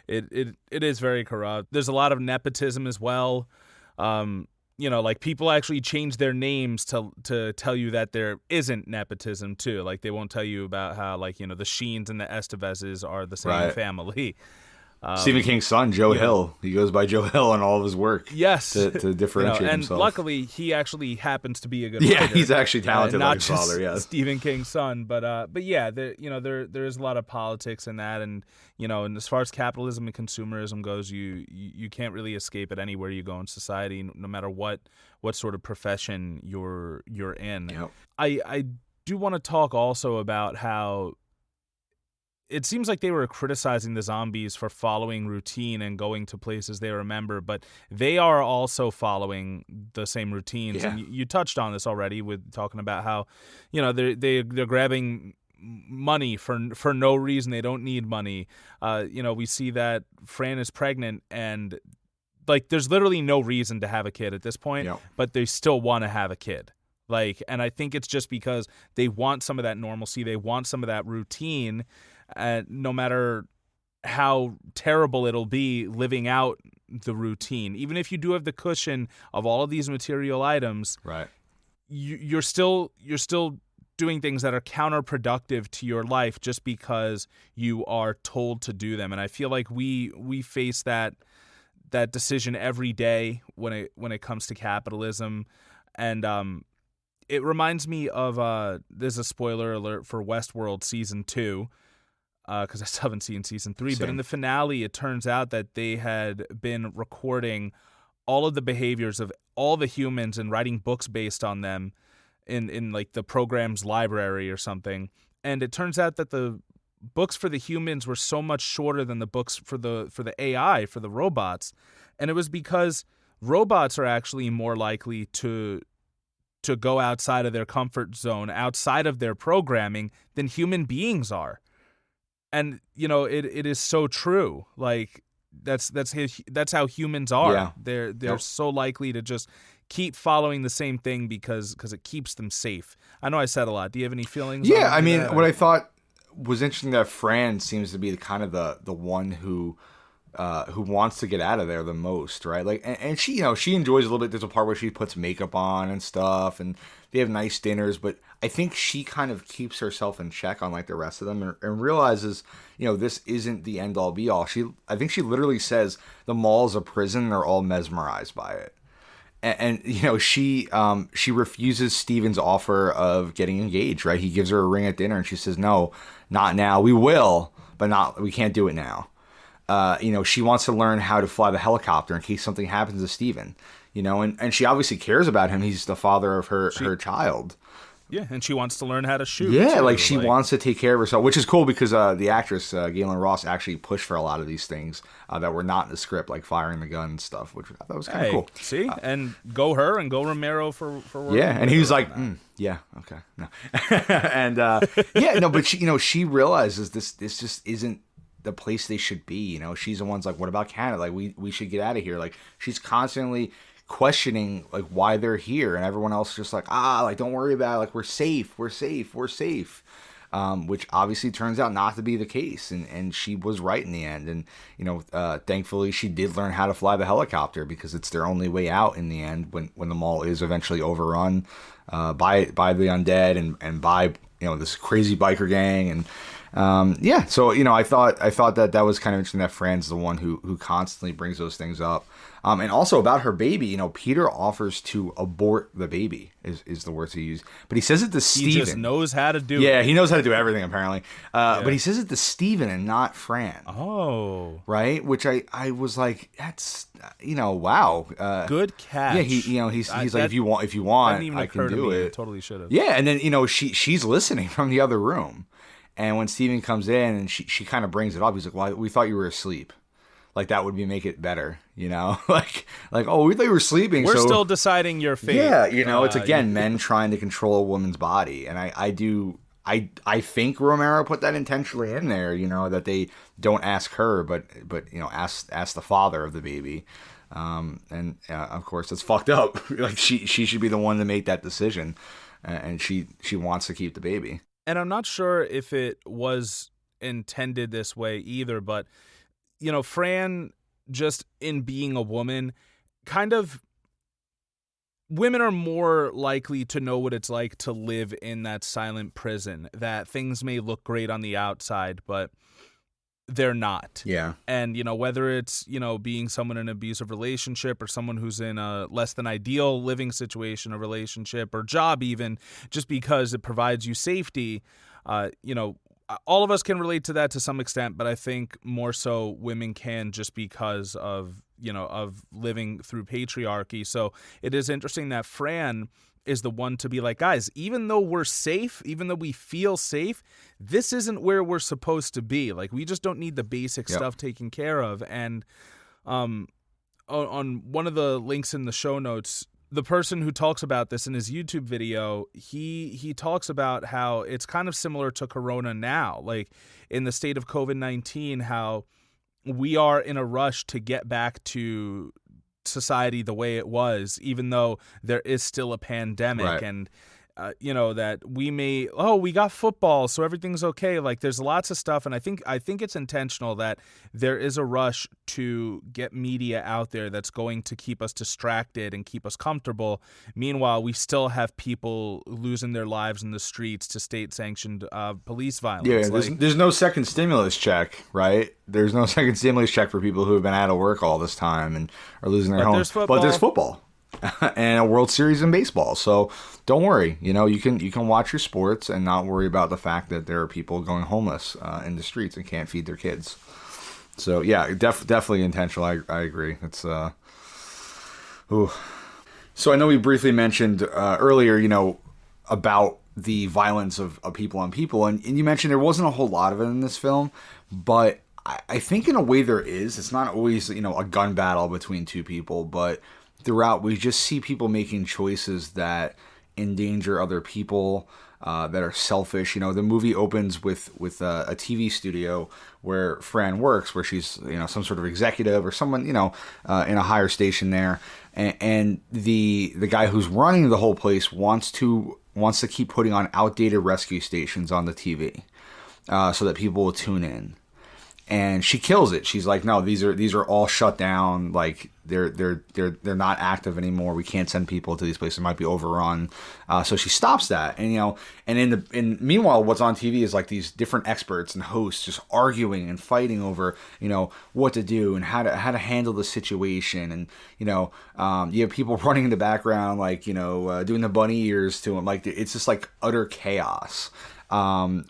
it is very corrupt. There's a lot of nepotism as well. Like people actually change their names to tell you that there isn't nepotism too. Like they won't tell you about how the Sheens and the Estevezes are the same family. Stephen King's son, Joe Hill. He goes by Joe Hill in all of his work. Yes, to differentiate and himself. Luckily, he actually happens to be a good writer. Yeah, he's actually talented, not like his just father. Yes, Stephen King's son. But yeah, there is a lot of politics in that, and and as far as capitalism and consumerism goes, you can't really escape it anywhere you go in society, no matter what sort of profession you're in. Yep. I do want to talk also about how it seems like they were criticizing the zombies for following routine and going to places they remember, but they are also following the same routines. Yeah. And you touched on this already with talking about how, they're grabbing money for no reason. They don't need money. We see that Fran is pregnant and like there's literally no reason to have a kid at this point, but they still want to have a kid. Like, and I think it's just because they want some of that normalcy. They want some of that routine. No matter how terrible it'll be living out the routine, even if you do have the cushion of all of these material items, right? You're still doing things that are counterproductive to your life just because you are told to do them. And I feel like we face that decision every day when it comes to capitalism. And it reminds me of there's a spoiler alert for Westworld season 2. Because I still haven't seen season 3. Same. But in the finale, it turns out that they had been recording all of the behaviors of all the humans and writing books based on them in like the program's library or something. And it turns out that the books for the humans were so much shorter than the books for the AI, for the robots. And it was because robots are actually more likely to go outside of their comfort zone, outside of their programming, than human beings are. And it is so true. Like that's how humans are. Yeah. They're so likely to just keep following the same thing because it keeps them safe. I know I said a lot. Do you have any feelings? Yeah, I mean, what I thought was interesting that Fran seems to be kind of the one who wants to get out of there the most, right? Like, and she she enjoys a little bit. There's a part where she puts makeup on and stuff, and they have nice dinners, but I think she kind of keeps herself in check on like the rest of them and realizes, this isn't the end all be all. I think she literally says the mall's a prison. They're all mesmerized by it. And she refuses Steven's offer of getting engaged, right? He gives her a ring at dinner and she says, "No, not now. We will, but we can't do it now." she wants to learn how to fly the helicopter in case something happens to Steven. And she obviously cares about him. He's the father of her child. Yeah, and she wants to learn how to shoot. Yeah, too. she wants to take care of herself, which is cool because the actress, Galen Ross, actually pushed for a lot of these things that were not in the script, like firing the gun and stuff, which I thought was kind of cool. See? And go her and go Romero for work. Yeah, and he was like, yeah, okay, no. And, but she realizes this just isn't the place they should be. She's the one's like, what about Canada? Like, we should get out of here. Like, she's constantly questioning like why they're here, and everyone else just like don't worry about it. Like, we're safe, which obviously turns out not to be the case, and she was right in the end. And thankfully she did learn how to fly the helicopter because it's their only way out in the end when the mall is eventually overrun by the undead and by this crazy biker gang. And so I thought that was kind of interesting that Fran's the one who constantly brings those things up. And also about her baby, Peter offers to abort the baby is the words he used. But he says it to Steven. He just knows how to do it. Yeah, he knows how to do everything, apparently. But he says it to Steven and not Fran. Oh. Right? Which I was like, that's, wow. Good catch. Yeah, he's like, if you want, I can do it. Totally should have. Yeah, and then, she's listening from the other room. And when Steven comes in and she kind of brings it up, he's like, well, we thought you were asleep. Like, that would make it better, like, oh, we thought you were sleeping. We're still deciding your fate. Yeah, it's again men trying to control a woman's body, and I think Romero put that intentionally in there, that they don't ask her, but ask the father of the baby, and of course it's fucked up. Like, she should be the one to make that decision, and she wants to keep the baby. And I'm not sure if it was intended this way either, but Fran, just in being a woman, kind of, women are more likely to know what it's like to live in that silent prison, that things may look great on the outside, but they're not. Yeah. And, whether it's, being someone in an abusive relationship or someone who's in a less than ideal living situation, a relationship or job even, just because it provides you safety, all of us can relate to that to some extent, but I think more so women can, just because of living through patriarchy. So it is interesting that Fran is the one to be like, guys, even though we're safe, even though we feel safe, this isn't where we're supposed to be. Like, we just don't need the basic stuff taken care of. And on one of the links in the show notes, the person who talks about this in his YouTube video, he talks about how it's kind of similar to Corona now, like in the state of COVID-19, how we are in a rush to get back to society the way it was, even though there is still a pandemic. Right. And that we got football, so everything's okay. Like, there's lots of stuff, and I think it's intentional that there is a rush to get media out there that's going to keep us distracted and keep us comfortable. Meanwhile, we still have people losing their lives in the streets to state-sanctioned police violence. Yeah, there's no second stimulus check, right? There's no second stimulus check for people who have been out of work all this time and are losing their homes. But there's football. And a World Series in baseball. So don't worry, you can watch your sports and not worry about the fact that there are people going homeless in the streets and can't feed their kids. So yeah, definitely intentional. I agree. It's So I know we briefly mentioned earlier, about the violence of people on people, and you mentioned there wasn't a whole lot of it in this film, but I think in a way there is. It's not always a gun battle between two people, but throughout, we just see people making choices that endanger other people, that are selfish. The movie opens with a TV studio where Fran works, where she's some sort of executive or someone in a higher station there, and the guy who's running the whole place wants to keep putting on outdated rescue stations on the TV, so that people will tune in. And she kills it. She's like, no, these are all shut down. Like, they're not active anymore. We can't send people to these places. It might be overrun. So she stops that. And and meanwhile, what's on TV is like these different experts and hosts just arguing and fighting over what to do and how to handle the situation. And you have people running in the background, like doing the bunny ears to them. Like, it's just like utter chaos.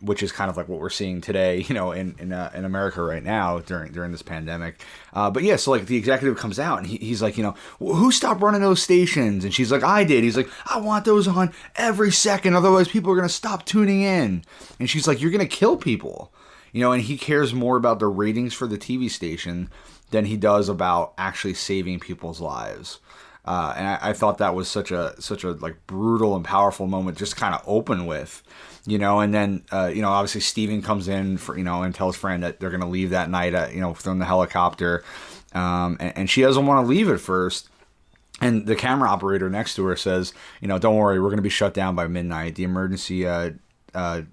which is kind of like what we're seeing today, in America right now during this pandemic. But yeah, so like the executive comes out and he's like, who stopped running those stations? And she's like, I did. He's like, I want those on every second, otherwise people are gonna stop tuning in. And she's like, you're gonna kill people, and he cares more about the ratings for the TV station than he does about actually saving people's lives. And I thought that was such a like brutal and powerful moment, just kind of open with, and then obviously Steven comes in for and tells Fran that they're gonna leave that night from the helicopter, and she doesn't want to leave at first. And the camera operator next to her says, don't worry, we're gonna be shut down by midnight. The emergency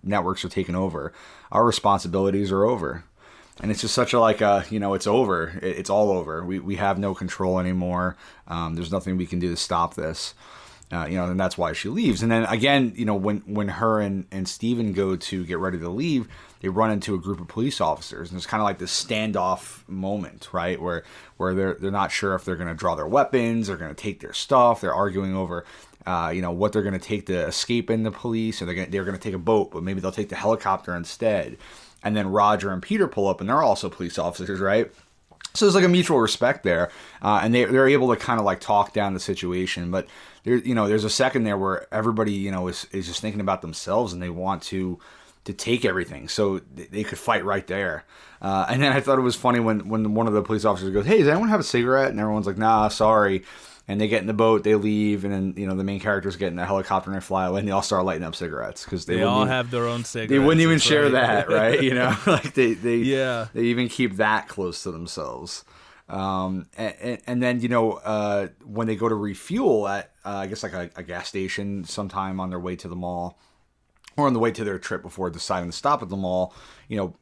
networks are taking over. Our responsibilities are over. And it's just such a it's over. It's all over. We have no control anymore. There's nothing we can do to stop this. And that's why she leaves. And then again, when her and Steven go to get ready to leave, they run into a group of police officers, and it's kind of like this standoff moment, right, where they're not sure if they're going to draw their weapons, they're going to take their stuff, they're arguing over what they're going to take to escape in the police, or they're going to take a boat, but maybe they'll take the helicopter instead. And then Roger and Peter pull up, and they're also police officers, right? So there's like a mutual respect there, and they're able to kind of like talk down the situation. But there's a second there where everybody is just thinking about themselves, and they want to take everything, so they could fight right there. And then I thought it was funny when one of the police officers goes, "Hey, does anyone have a cigarette?" And everyone's like, "Nah, sorry." And they get in the boat, they leave, and then the main characters get in the helicopter and they fly away, and they all start lighting up cigarettes because they all have their own cigarettes. They wouldn't even share that, right? Like they yeah, they even keep that close to themselves. And then when they go to refuel at I guess like a gas station sometime on their way to the mall, or on the way to their trip before deciding to stop at the mall,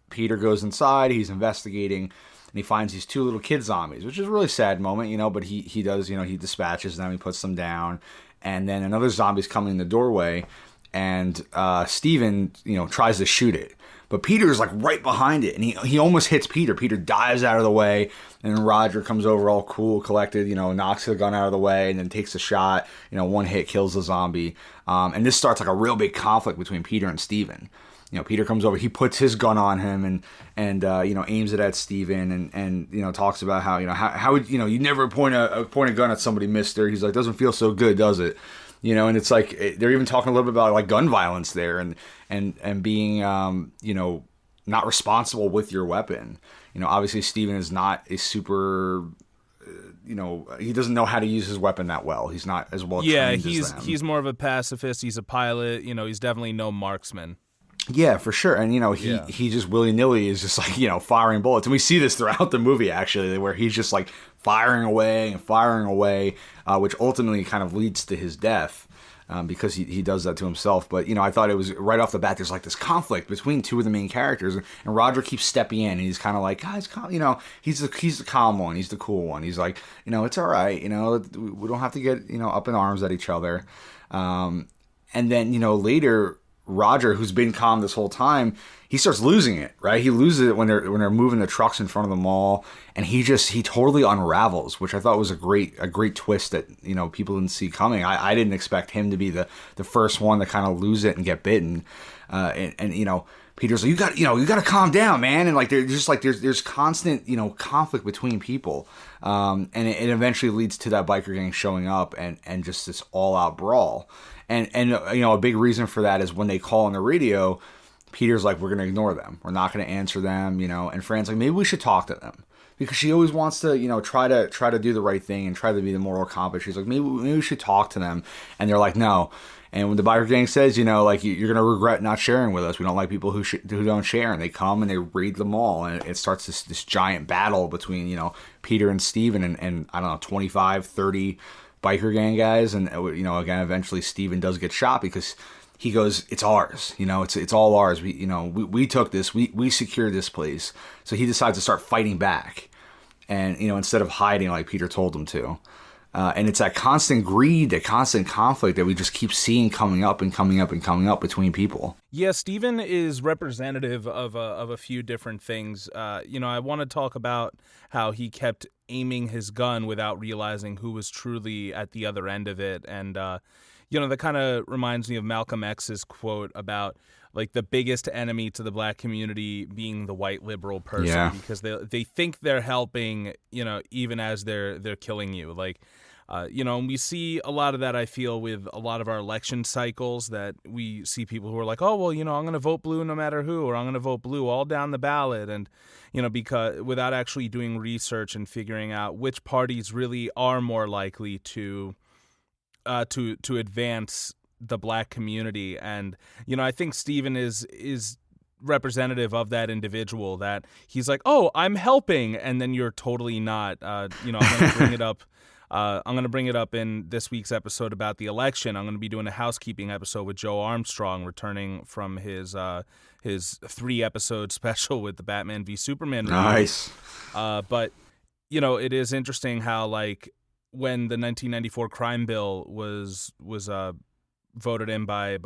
Peter goes inside, he's investigating. And he finds these two little kid zombies, which is a really sad moment, but he does, he dispatches them, he puts them down. And then another zombie's coming in the doorway, and Steven, tries to shoot it. But Peter's like right behind it, and he almost hits Peter. Peter dives out of the way, and then Roger comes over all cool, collected, knocks the gun out of the way, and then takes a shot. One hit kills the zombie. And this starts like a real big conflict between Peter and Steven. Peter comes over, he puts his gun on him and aims it at Steven and talks about how would you never point a gun at somebody, mister. He's like, doesn't feel so good, does it? And it's like they're even talking a little bit about like gun violence there and being not responsible with your weapon. Obviously Steven is not a super he doesn't know how to use his weapon that well. He's not as well trained as them. He's more of a pacifist, he's a pilot, he's definitely no marksman. Yeah, for sure. And, he just willy-nilly is just like, firing bullets. And we see this throughout the movie, actually, where he's just like firing away, which ultimately kind of leads to his death because he does that to himself. But, I thought it was right off the bat, there's like this conflict between two of the main characters. And Roger keeps stepping in and he's kind of like, guys, he's the calm one. He's the cool one. He's like, it's all right. We don't have to get, up in arms at each other. And then, later, Roger, who's been calm this whole time, he starts losing it, right? He loses it when they're moving the trucks in front of the mall, and he totally unravels, which I thought was a great twist that people didn't see coming. I didn't expect him to be the first one to kind of lose it and get bitten, and Peter's like, you got to calm down, man, and like there's constant conflict between people, and it eventually leads to that biker gang showing up and just this all out brawl. And a big reason for that is when they call on the radio, Peter's like, we're going to ignore them. We're not going to answer them, And Fran's like, maybe we should talk to them. Because she always wants to, try to do the right thing and try to be the moral compass. She's like, maybe we should talk to them. And they're like, no. And when the biker gang says, you're going to regret not sharing with us. We don't like people who don't share. And they come and they raid the mall. And it starts this giant battle between, Peter and Steven and I don't know, 25, 30 biker gang guys, and again, eventually Steven does get shot because he goes, it's ours, it's all ours. We took this, we secured this place. So he decides to start fighting back, and instead of hiding like Peter told him to. And it's that constant greed, that constant conflict that we just keep seeing coming up between people. Yeah, Steven is representative of a few different things. I want to talk about how he kept aiming his gun without realizing who was truly at the other end of it. And, that kind of reminds me of Malcolm X's quote about like the biggest enemy to the black community being the white liberal person, Yeah. because they think they're helping, even as they're killing you. Like, and we see a lot of that, I feel, with a lot of our election cycles, that we see people who are like, oh, well, I'm going to vote blue no matter who, or I'm going to vote blue all down the ballot. And, because without actually doing research and figuring out which parties really are more likely to advance the black community. And, I think Steven is representative of that individual, that he's like, oh, I'm helping. And then you're totally not. I'm going to bring it up. I'm going to bring it up in this week's episode about the election. I'm going to be doing a housekeeping episode with Joe Armstrong, returning from his 3-episode special with the Batman v Superman review. Nice. But, it is interesting how, like, when the 1994 crime bill was voted in by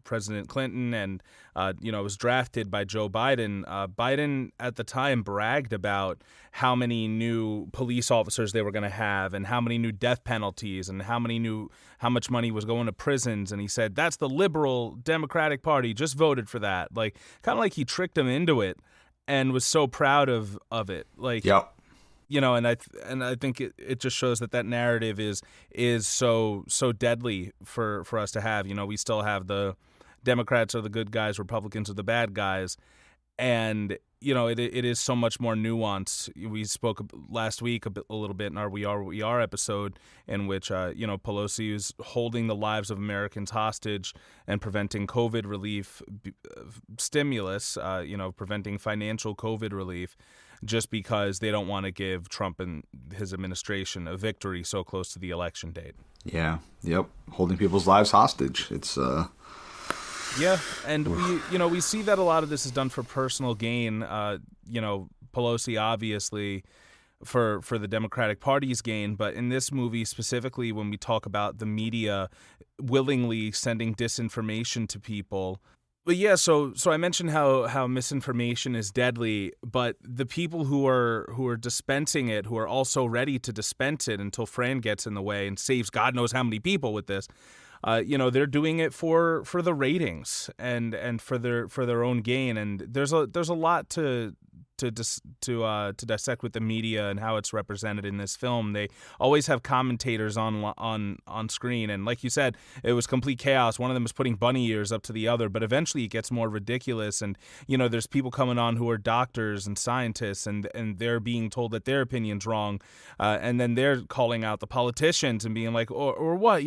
President Clinton, and it was drafted by Joe Biden. Biden at the time bragged about how many new police officers they were going to have, and how many new death penalties, and how much money was going to prisons. And he said, that's the liberal Democratic Party just voted for that. Like, kind of like he tricked them into it, and was so proud of it. Like, Yep. And I think it just shows that narrative is so deadly for us to have. We still have the Democrats are the good guys, Republicans are the bad guys, and it is so much more nuanced. We spoke last week a little bit in our We Are What We Are episode, in which Pelosi is holding the lives of Americans hostage and preventing COVID relief stimulus, preventing financial COVID relief, just because they don't want to give Trump and his administration a victory so close to the election date. Yeah. Yep. Holding people's lives hostage. It's Yeah, and we see that a lot of this is done for personal gain. Pelosi obviously for the Democratic Party's gain, but in this movie specifically, when we talk about the media willingly sending disinformation to people. But yeah, so I mentioned how misinformation is deadly, but the people who are dispensing it, who are also ready to dispense it until Fran gets in the way and saves God knows how many people with this, they're doing it for the ratings and for their own gain. And there's a lot to dissect with the media and how it's represented in this film. They always have commentators on screen, and like you said, it was complete chaos. One of them was putting bunny ears up to the other, but eventually it gets more ridiculous. And there's people coming on who are doctors and scientists, and they're being told that their opinion's wrong, and then they're calling out the politicians and being like, or what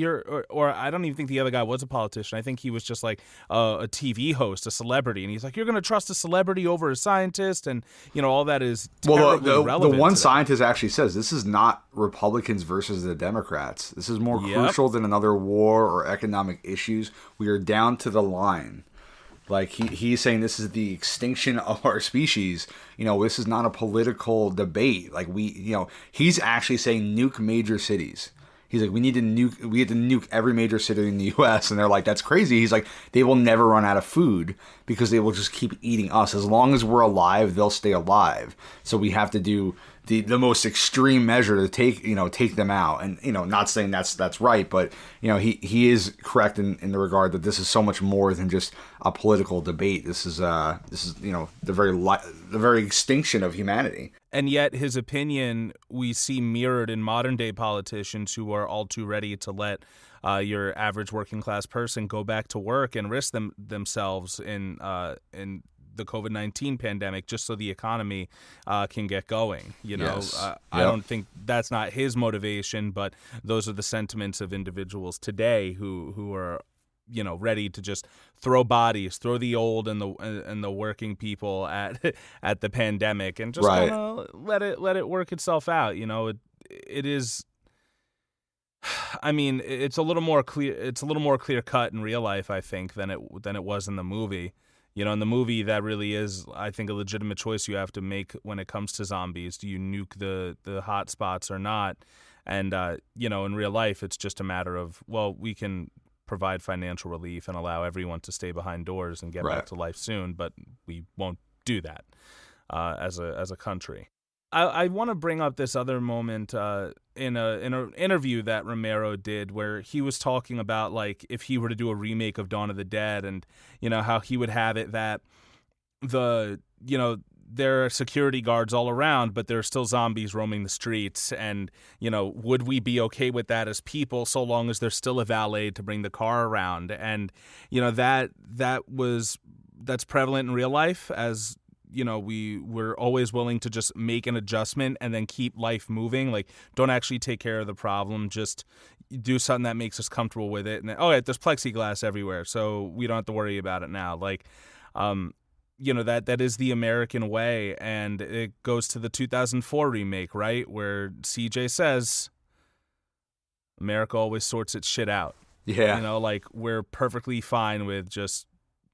or I don't even think the other guy was a politician. I think he was just like a TV host, a celebrity, and he's like, you're going to trust a celebrity over a scientist, and all that is terribly relevant. The one scientist actually says this is not Republicans versus the Democrats. This is more crucial than another war or economic issues. We are down to the line. Like he's saying this is the extinction of our species. This is not a political debate. Like he's actually saying nuke major cities. He's like, we have to nuke every major city in the U.S. And they're like, that's crazy. He's like, they will never run out of food because they will just keep eating us. As long as we're alive, they'll stay alive. So we have to do the most extreme measure to take them out. And, not saying that's right, but, he is correct in the regard that this is so much more than just a political debate. This is the very extinction of humanity. And yet his opinion we see mirrored in modern day politicians who are all too ready to let your average working class person go back to work and risk themselves in the COVID-19 pandemic just so the economy can get going. Yes. I don't think that's not his motivation, but those are the sentiments of individuals today who are ready to just throw the old and the working people at the pandemic and just let it work itself out. It is. I mean, it's a little more clear. It's a little more clear cut in real life, I think, than it was in the movie. In the movie, that really is, I think, a legitimate choice you have to make when it comes to zombies. Do you nuke the hot spots or not? And in real life, it's just a matter of, well, we can provide financial relief and allow everyone to stay behind doors and get back to life soon, but we won't do that as a country. I want to bring up this other moment in an interview that Romero did, where he was talking about, like, if he were to do a remake of Dawn of the Dead, and how he would have it that the there are security guards all around, but there are still zombies roaming the streets, and would we be okay with that as people, so long as there's still a valet to bring the car around? And that's prevalent in real life, as we're always willing to just make an adjustment and then keep life moving. Like, don't actually take care of the problem, just do something that makes us comfortable with it. And then, there's plexiglass everywhere, so we don't have to worry about it now. Like, that is the American way, and it goes to the 2004 remake, right, where CJ says America always sorts its shit out. Yeah. Like, we're perfectly fine with just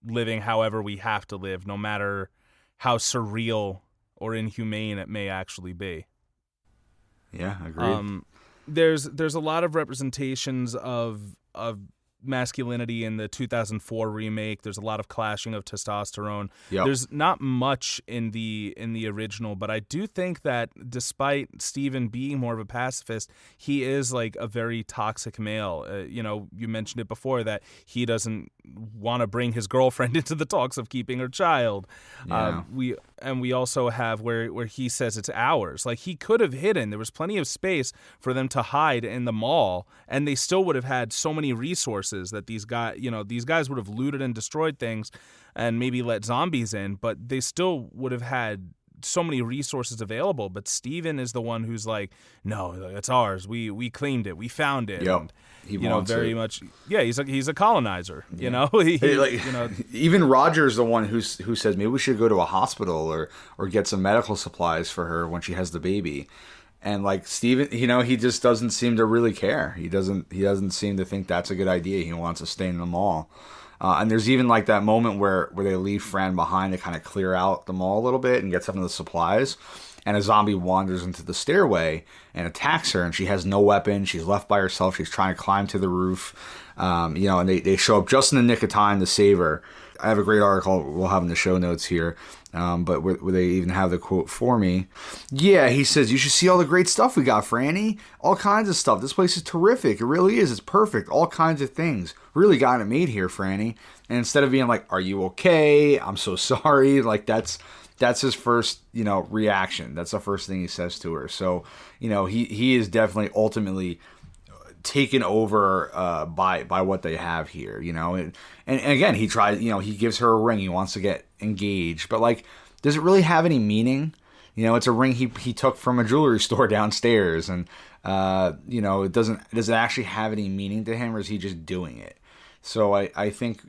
living however we have to live, no matter how surreal or inhumane it may actually be. Yeah, agreed. There's a lot of representations of masculinity in the 2004 remake. There's a lot of clashing of testosterone. Yep. There's not much in the original, but I do think that despite Steven being more of a pacifist, he is like a very toxic male. You mentioned it before that he doesn't want to bring his girlfriend into the talks of keeping her child. Yeah. We also have where he says it's ours. Like, he could have hidden. There was plenty of space for them to hide in the mall, and they still would have had so many resources that these guys would have looted and destroyed things and maybe let zombies in, but they still would have had so many resources available. But Steven is the one who's like, no, it's ours. We claimed it. We found it. Yep. And, he wants very it. much. Yeah, he's a colonizer. Yeah. He, even Roger's the one who says maybe we should go to a hospital or get some medical supplies for her when she has the baby. And like Steven, he just doesn't seem to really care. He doesn't seem to think that's a good idea. He wants to stay in the mall. And there's even like that moment where they leave Fran behind to kind of clear out the mall a little bit and get some of the supplies. And a zombie wanders into the stairway and attacks her, and she has no weapon. She's left by herself. She's trying to climb to the roof. And they show up just in the nick of time to save her. I have a great article we'll have in the show notes here, but where they even have the quote for me. Yeah, he says, you should see all the great stuff we got, Franny. All kinds of stuff. This place is terrific. It really is. It's perfect. All kinds of things. Really got it made here, Franny. And instead of being like, are you okay? I'm so sorry. Like, that's his first, reaction. That's the first thing he says to her. So, he is definitely ultimately taken over by what they have here, and again, he tries, he gives her a ring. He wants to get engaged, but like, does it really have any meaning? It's a ring he took from a jewelry store downstairs, and does it actually have any meaning to him, or is he just doing it? So I think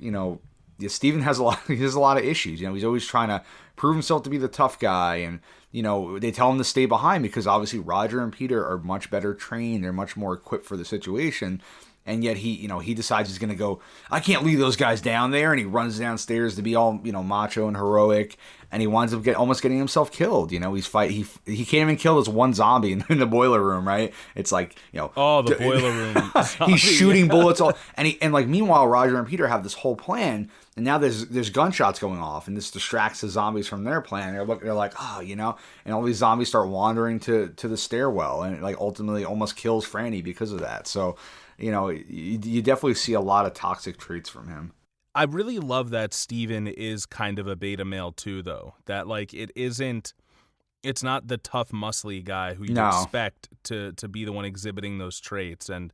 Steven has a lot of issues. He's always trying to prove himself to be the tough guy, and they tell him to stay behind because obviously Roger and Peter are much better trained. They're much more equipped for the situation. And yet he decides he's going to go, I can't leave those guys down there. And he runs downstairs to be all, macho and heroic. And he winds up almost getting himself killed. He can't even kill this one zombie in the boiler room, right? It's like, oh, the boiler room. He's shooting bullets all, and meanwhile, Roger and Peter have this whole plan. And now there's gunshots going off, and this distracts the zombies from their plan. They're like, and all these zombies start wandering to the stairwell, and it like ultimately almost kills Franny because of that. So, you definitely see a lot of toxic traits from him. I really love that Steven is kind of a beta male too, though. That like it's not the tough, muscly guy who you expect to be the one exhibiting those traits, and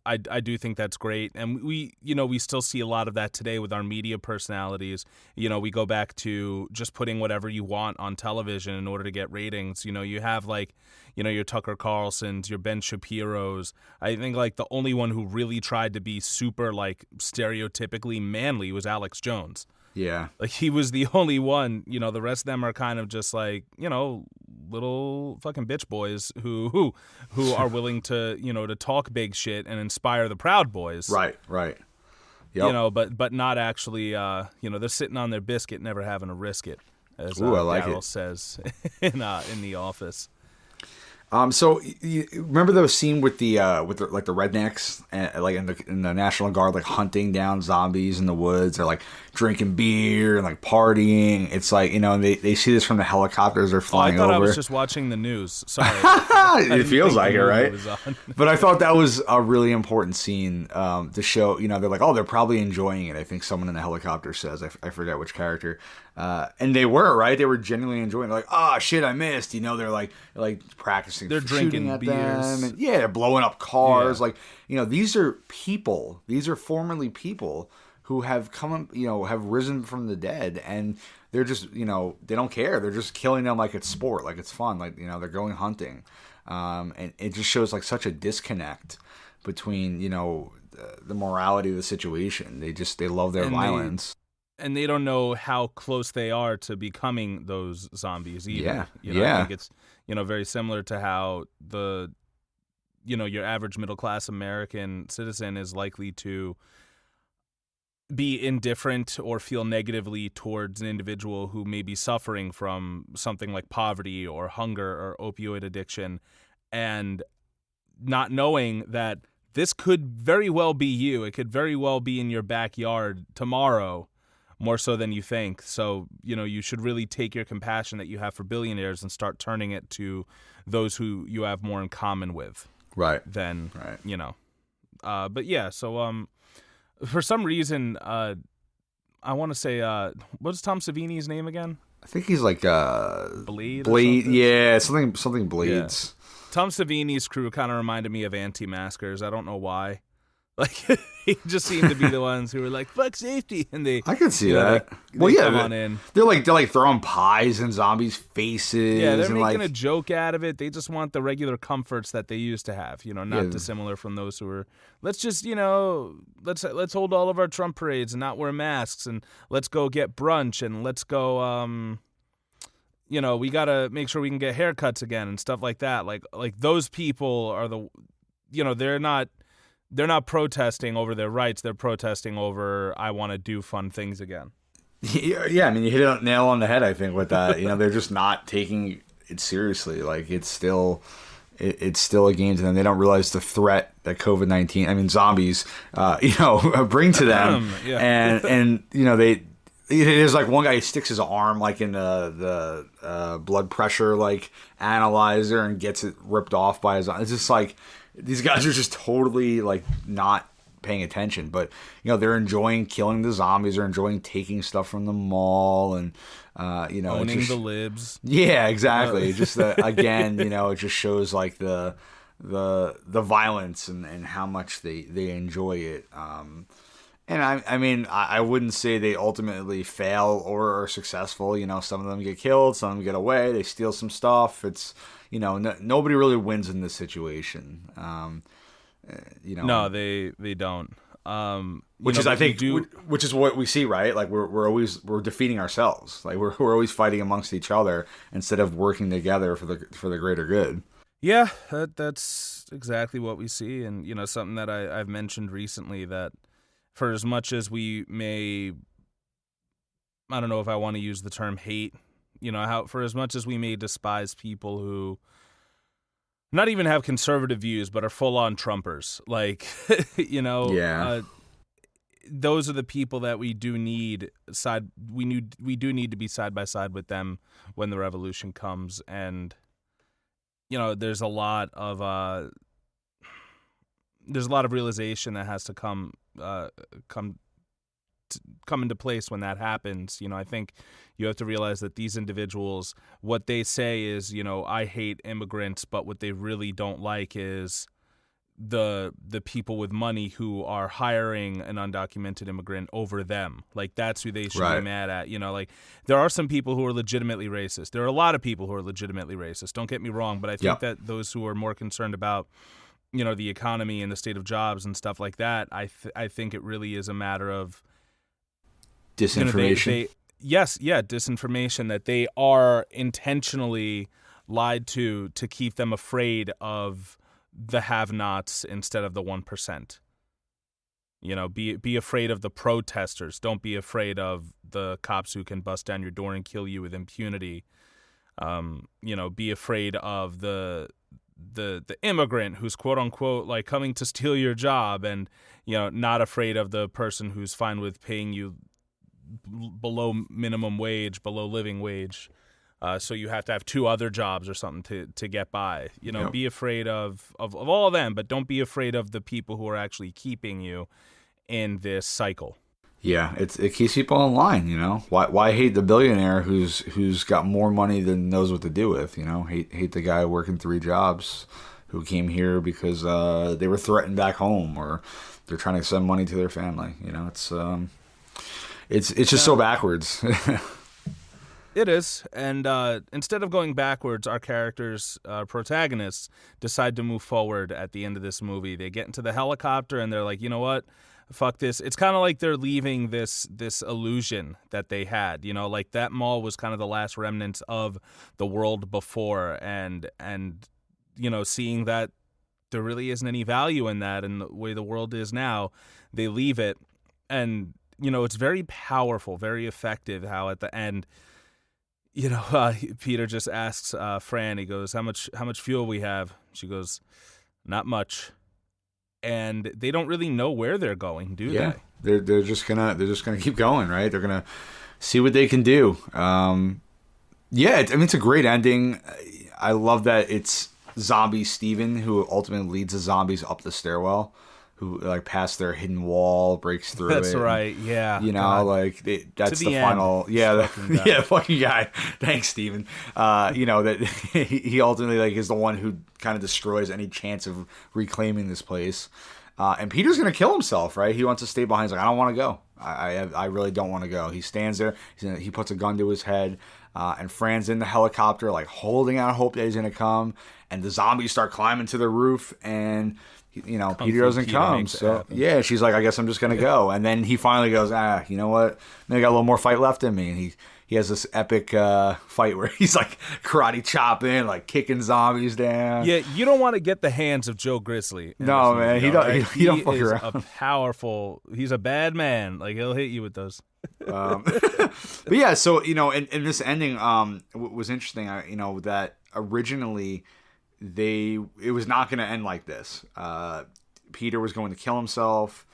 I do think that's great. And we still see a lot of that today with our media personalities. We go back to just putting whatever you want on television in order to get ratings. You have like, your Tucker Carlsons, your Ben Shapiro's. I think like the only one who really tried to be super like stereotypically manly was Alex Jones. Yeah. Like, he was the only one. The rest of them are kind of just like, little fucking bitch boys who are willing to, to talk big shit and inspire the Proud Boys. Right. Yep. But not actually, they're sitting on their biscuit, never having to risk it, as I like Daryl it. says in The Office. So you remember the scene with the like the rednecks and like in the National Guard like hunting down zombies in the woods. They're like drinking beer and like partying. It's like, and they see this from the helicopters they're Oh, I flying thought I was over. just watching the news. Sorry. I It didn't feels think like the it, movie right? was on. But I thought that was a really important scene to show. They're like, oh, they're probably enjoying it. I think someone in the helicopter says. I forget which character. And they were, right. They were genuinely enjoying it. They're like, oh shit, I missed. They're like practicing. They're shooting drinking at beers. them. And, yeah, they're blowing up cars. Yeah. Like, these are people. These are formerly people who have come, have risen from the dead, and they're just, they don't care. They're just killing them like it's sport, like it's fun, like, they're going hunting. And it just shows like such a disconnect between, the morality of the situation. They love their violence. And they don't know how close they are to becoming those zombies either. Yeah. I think it's, very similar to how your average middle class American citizen is likely to be indifferent or feel negatively towards an individual who may be suffering from something like poverty or hunger or opioid addiction, and not knowing that this could very well be you. It could very well be in your backyard tomorrow, more so than you think. So, you should really take your compassion that you have for billionaires and start turning it to those who you have more in common with. Right. Than, Right. But yeah, so for some reason, I want to say, what's Tom Savini's name again? I think he's like Blade. Yeah, something Blades. Yeah. Tom Savini's crew kind of reminded me of anti-maskers. I don't know why. Like, he just seemed to be the ones who were like, "Fuck safety," and I could see that. They come on in. They're like throwing pies in zombies' faces. Yeah, they're and making a joke out of it. They just want the regular comforts that they used to have. Not dissimilar from those who were. Let's just let's hold all of our Trump parades and not wear masks, and let's go get brunch, and let's go. We gotta make sure we can get haircuts again and stuff like that. Like those people are the, They're not protesting over their rights. They're protesting over, I want to do fun things again. Yeah, I mean, you hit a nail on the head, I think, with that. They're just not taking it seriously. Like, it's still a game to them. They don't realize the threat that COVID-19, I mean, zombies, bring to them. Yeah. And there's like one guy who sticks his arm like in the blood pressure like analyzer and gets it ripped off by his arm. It's just like, these guys are just totally like not paying attention, but they're enjoying killing the zombies. They're enjoying taking stuff from the mall and owning the libs. Yeah, exactly. Just again, it just shows like the violence and how much they enjoy it. And I mean, I wouldn't say they ultimately fail or are successful. Some of them get killed, some of them get away, they steal some stuff. It's nobody really wins in this situation. No, they don't. Which is, I think, which is what we see, right? Like we're defeating ourselves. Like we're always fighting amongst each other instead of working together for the greater good. Yeah, that's exactly what we see, and something that I've mentioned recently, that for as much as we may, I don't know if I want to use the term hate, for as much as we may despise people who not even have conservative views but are full-on Trumpers, like, those are the people that we do need we do need to be side by side with them when the revolution comes. And there's a lot of realization that has to come into place when that happens. I think you have to realize that these individuals, what they say is, I hate immigrants, but what they really don't like is the people with money who are hiring an undocumented immigrant over them. Like, that's who they should be mad at. Like, there are some people who are legitimately racist. There are a lot of people who are legitimately racist. Don't get me wrong, but I think that those who are more concerned about the economy and the state of jobs and stuff like that, I think it really is a matter of disinformation. Disinformation, that they are intentionally lied to keep them afraid of the have-nots instead of the 1%. Be afraid of the protesters. Don't be afraid of the cops who can bust down your door and kill you with impunity. Be afraid of the the immigrant who's quote unquote like coming to steal your job, and not afraid of the person who's fine with paying you below minimum wage, below living wage. So you have to have two other jobs or something to get by. Yep. Be afraid of all of them, but don't be afraid of the people who are actually keeping you in this cycle. Yeah, it keeps people in line, Why hate the billionaire who's got more money than knows what to do with, Hate the guy working 3 jobs who came here because they were threatened back home, or they're trying to send money to their family. It's just so backwards. It is, and instead of going backwards, our characters, protagonists, decide to move forward at the end of this movie. They get into the helicopter, and they're like, you know what? Fuck this. It's kind of like they're leaving this illusion that they had. Like that mall was kind of the last remnants of the world before, and seeing that there really isn't any value in that and the way the world is now, they leave it. And, it's very powerful, very effective how at the end, Peter just asks Fran, he goes, how much fuel we have? She goes, not much. And they don't really know where they're going, do they? They're just gonna keep going, right? They're gonna see what they can do. It's a great ending. I love that it's zombie Steven who ultimately leads the zombies up the stairwell, who like past their hidden wall, breaks through That's it. right, yeah. That's the end. final. Yeah, fucking guy. Thanks, Steven. That he ultimately is the one who kind of destroys any chance of reclaiming this place. And Peter's gonna kill himself, right? He wants to stay behind. He's like, I don't want to go. I really don't want to go. He stands there. He puts a gun to his head. And Fran's in the helicopter, like holding out hope that he's gonna come. And the zombies start climbing to the roof, and Peter doesn't come. So she's like, I guess I'm just gonna go. And then he finally goes, you know what? Maybe I got a little more fight left in me. And he has this epic fight where he's like karate chopping, like kicking zombies down. Yeah, you don't want to get the hands of Joe Grizzly. No, man, he don't fuck around. He's a bad man. Like he'll hit you with those. But yeah, so in this ending, was interesting. That originally it was not going to end like this. Peter was going to kill himself.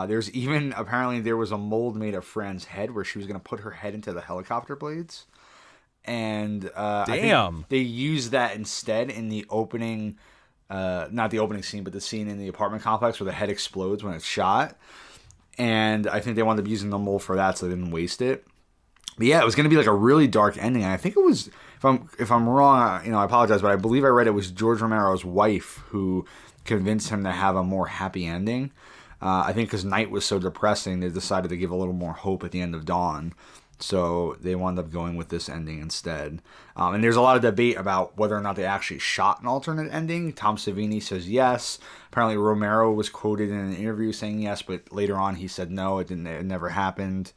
There's even, apparently there was a mold made of Fran's head where she was going to put her head into the helicopter blades. And I think they used that instead in the opening, not the opening scene, but the scene in the apartment complex where the head explodes when it's shot. And I think they wound up using the mold for that so they didn't waste it. But yeah, it was going to be like a really dark ending. And I think it was, if I'm wrong, I apologize, but I believe I read it was George Romero's wife who convinced him to have a more happy ending. I think because Night was so depressing, they decided to give a little more hope at the end of Dawn. So they wound up going with this ending instead. And there's a lot of debate about whether or not they actually shot an alternate ending. Tom Savini says yes. Apparently Romero was quoted in an interview saying yes, but later on he said no, it never happened.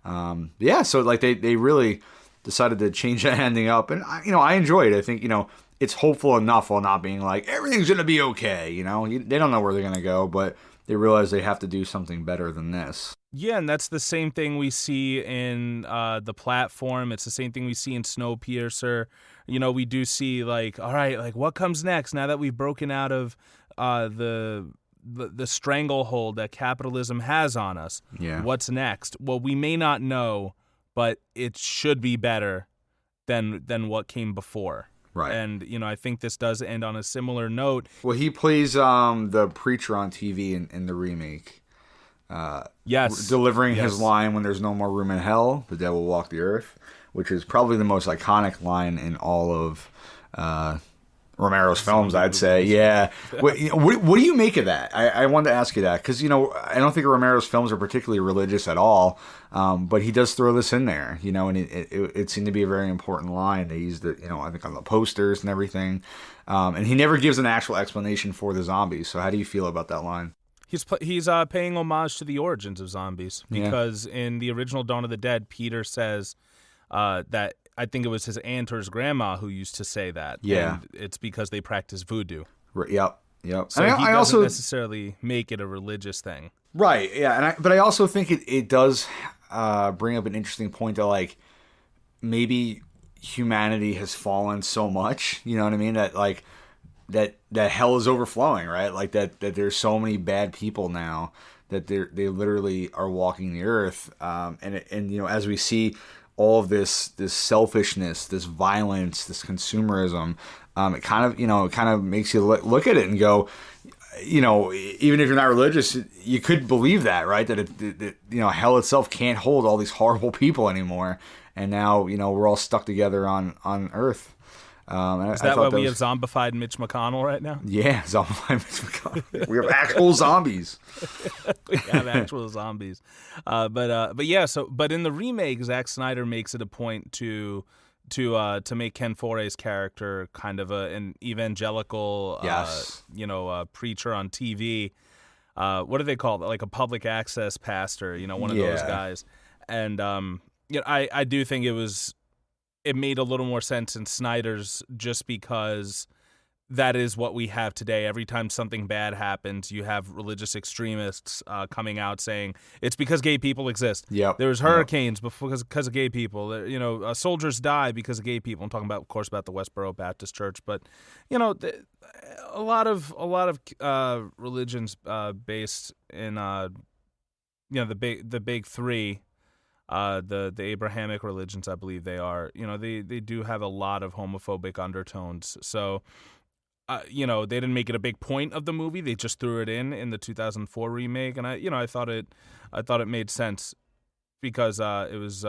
So like they really decided to change that ending up, and I enjoy it. I think it's hopeful enough while not being like everything's gonna be okay. They don't know where they're gonna go, but they realize they have to do something better than this. Yeah, and that's the same thing we see in The Platform. It's the same thing we see in Snowpiercer. We do see like, all right, like what comes next now that we've broken out of the stranglehold that capitalism has on us. Yeah. What's next? Well, we may not know, but it should be better than what came before. Right. And, I think this does end on a similar note. Well, he plays the preacher on TV in the remake. Yes. Delivering his line, when there's no more room in hell, the dead will walk the earth, which is probably the most iconic line in all of Romero's films, I'd say. Yeah. What do you make of that? I wanted to ask you that because, I don't think Romero's films are particularly religious at all, but he does throw this in there, and it seemed to be a very important line. They used it, I think on the posters and everything, and he never gives an actual explanation for the zombies. So how do you feel about that line? He's paying homage to the origins of zombies because in the original Dawn of the Dead, Peter says that I think it was his aunt or his grandma who used to say that. Yeah. And it's because they practice voodoo. Yep. So he doesn't necessarily make it a religious thing. Right, yeah. But I also think it does bring up an interesting point that, like, maybe humanity has fallen so much, you know what I mean? That, like, that hell is overflowing, right? Like that there's so many bad people now that they literally are walking the earth. And you know, as we see all of this selfishness, this violence, this consumerism, it kind of makes you look at it and go, you know, even if you're not religious, you could believe that, right? That you know, hell itself can't hold all these horrible people anymore, and now, you know, we're all stuck together on Earth. Is that why we have zombified Mitch McConnell right now? Yeah, zombified Mitch McConnell. We have actual zombies. We have actual zombies. But yeah. But in the remake, Zack Snyder makes it a point to make Ken Fore's character kind of an evangelical, preacher on TV. What do they call it? Like a public access pastor, you know, one of those guys. And I do think it made a little more sense in Snyder's, just because that is what we have today. Every time something bad happens, you have religious extremists coming out saying it's because gay people exist. Yep. There was hurricanes because of gay people. You know, soldiers die because of gay people. I'm talking about, of course, about the Westboro Baptist Church, but you know, a lot of religions based in the big three. The Abrahamic religions, I believe they are, you know, they do have a lot of homophobic undertones. So, you know, they didn't make it a big point of the movie. They just threw it in the 2004 remake, and I thought it made sense because it was,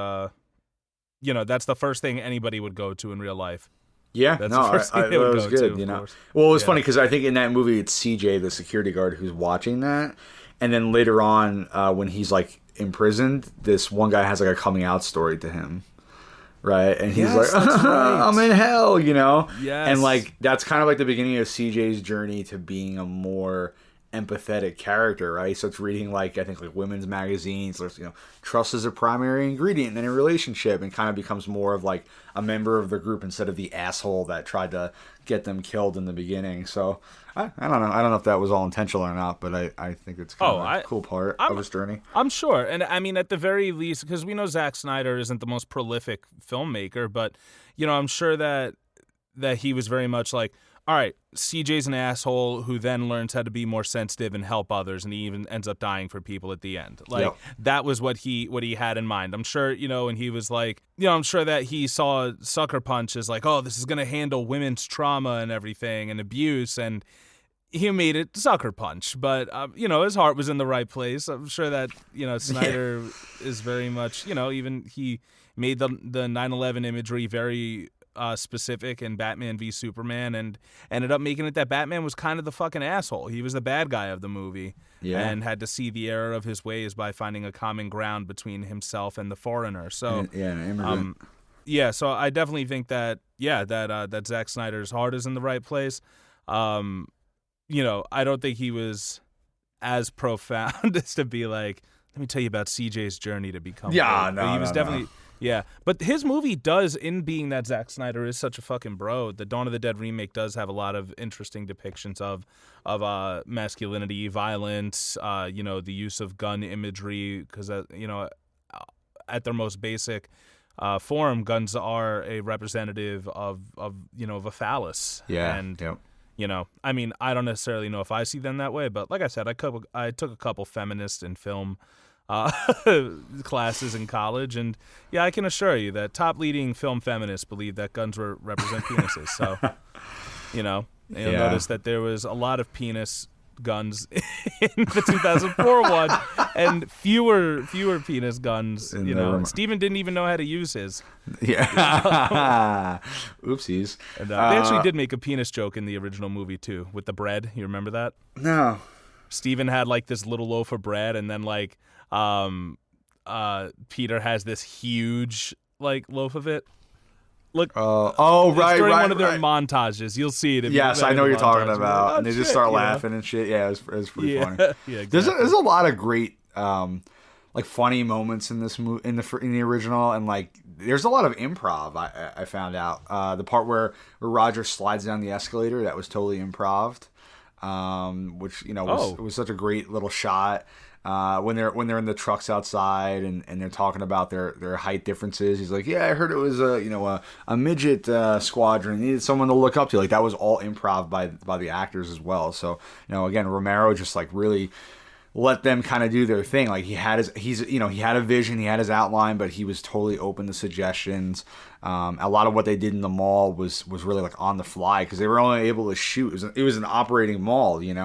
you know, that's the first thing anybody would go to in real life. Yeah, that's the first thing they would was go good. to, You know, course. well, it was funny because I think in that movie it's CJ, the security guard, who's watching that, and then later on when he's like imprisoned, this one guy has like a coming out story to him, right? And he's like, right. I'm in hell, you know? Yes. And like that's kind of like the beginning of CJ's journey to being a more empathetic character, right? So it's reading like, I think, like women's magazines, you know, trust is a primary ingredient in a relationship, and kind of becomes more of like a member of the group instead of the asshole that tried to get them killed in the beginning. So I don't know. I don't know if that was all intentional or not, but I think it's kind of a cool part of his journey. I'm sure. And I mean, at the very least, because we know Zack Snyder isn't the most prolific filmmaker, but, you know, I'm sure that he was very much like, all right, CJ's an asshole who then learns how to be more sensitive and help others, and he even ends up dying for people at the end. Like, that was what he had in mind. I'm sure, you know, and he was like, you know, I'm sure that he saw Sucker Punch as like, oh, this is going to handle women's trauma and everything and abuse, and he made it Sucker Punch. But, you know, his heart was in the right place. I'm sure that, you know, Snyder is very much, you know, even he made the 9/11 imagery very specific in Batman v Superman, and ended up making it that Batman was kind of the fucking asshole. He was the bad guy of the movie, and had to see the error of his ways by finding a common ground between himself and the foreigner. So an immigrant. So I definitely think that that Zack Snyder's heart is in the right place. You know, I don't think he was as profound as to be like, let me tell you about CJ's journey to become. Yeah, good. But he was definitely. Yeah, but his movie does, in being that Zack Snyder is such a fucking bro, the Dawn of the Dead remake does have a lot of interesting depictions of masculinity, violence, you know, the use of gun imagery, because, you know, at their most basic form, guns are a representative of you know, of a phallus. Yeah, and you know, I mean, I don't necessarily know if I see them that way, but like I said, I took a couple feminist in film classes in college, and I can assure you that top leading film feminists believe that guns represent penises. So, you know, you'll notice that there was a lot of penis guns in the 2004 one, and fewer penis guns. You know, Steven didn't even know how to use his. Yeah. Oopsies. And they actually did make a penis joke in the original movie too, with the bread. You remember that? No. Steven had like this little loaf of bread, and then like Peter has this huge like loaf of it. Look, right, during right, one of their right. montages, you'll see it. Yes, I know what you're talking montage. about, Like, and they just start laughing and shit. Yeah, it was pretty funny. Yeah, exactly. There's a lot of great like funny moments in this movie, in the original, and like there's a lot of improv. I found out the part where Roger slides down the escalator, that was totally improved. which was such a great little shot. When they're in the trucks outside and they're talking about their height differences, he's like, yeah, I heard it was a midget squadron. He needed someone to look up to. Like, that was all improv by the actors as well. So again, Romero just like really let them kind of do their thing. Like, he had he had a vision, he had his outline, but he was totally open to suggestions. A lot of what they did in the mall was really like on the fly, because they were only able to shoot. It was an operating mall, in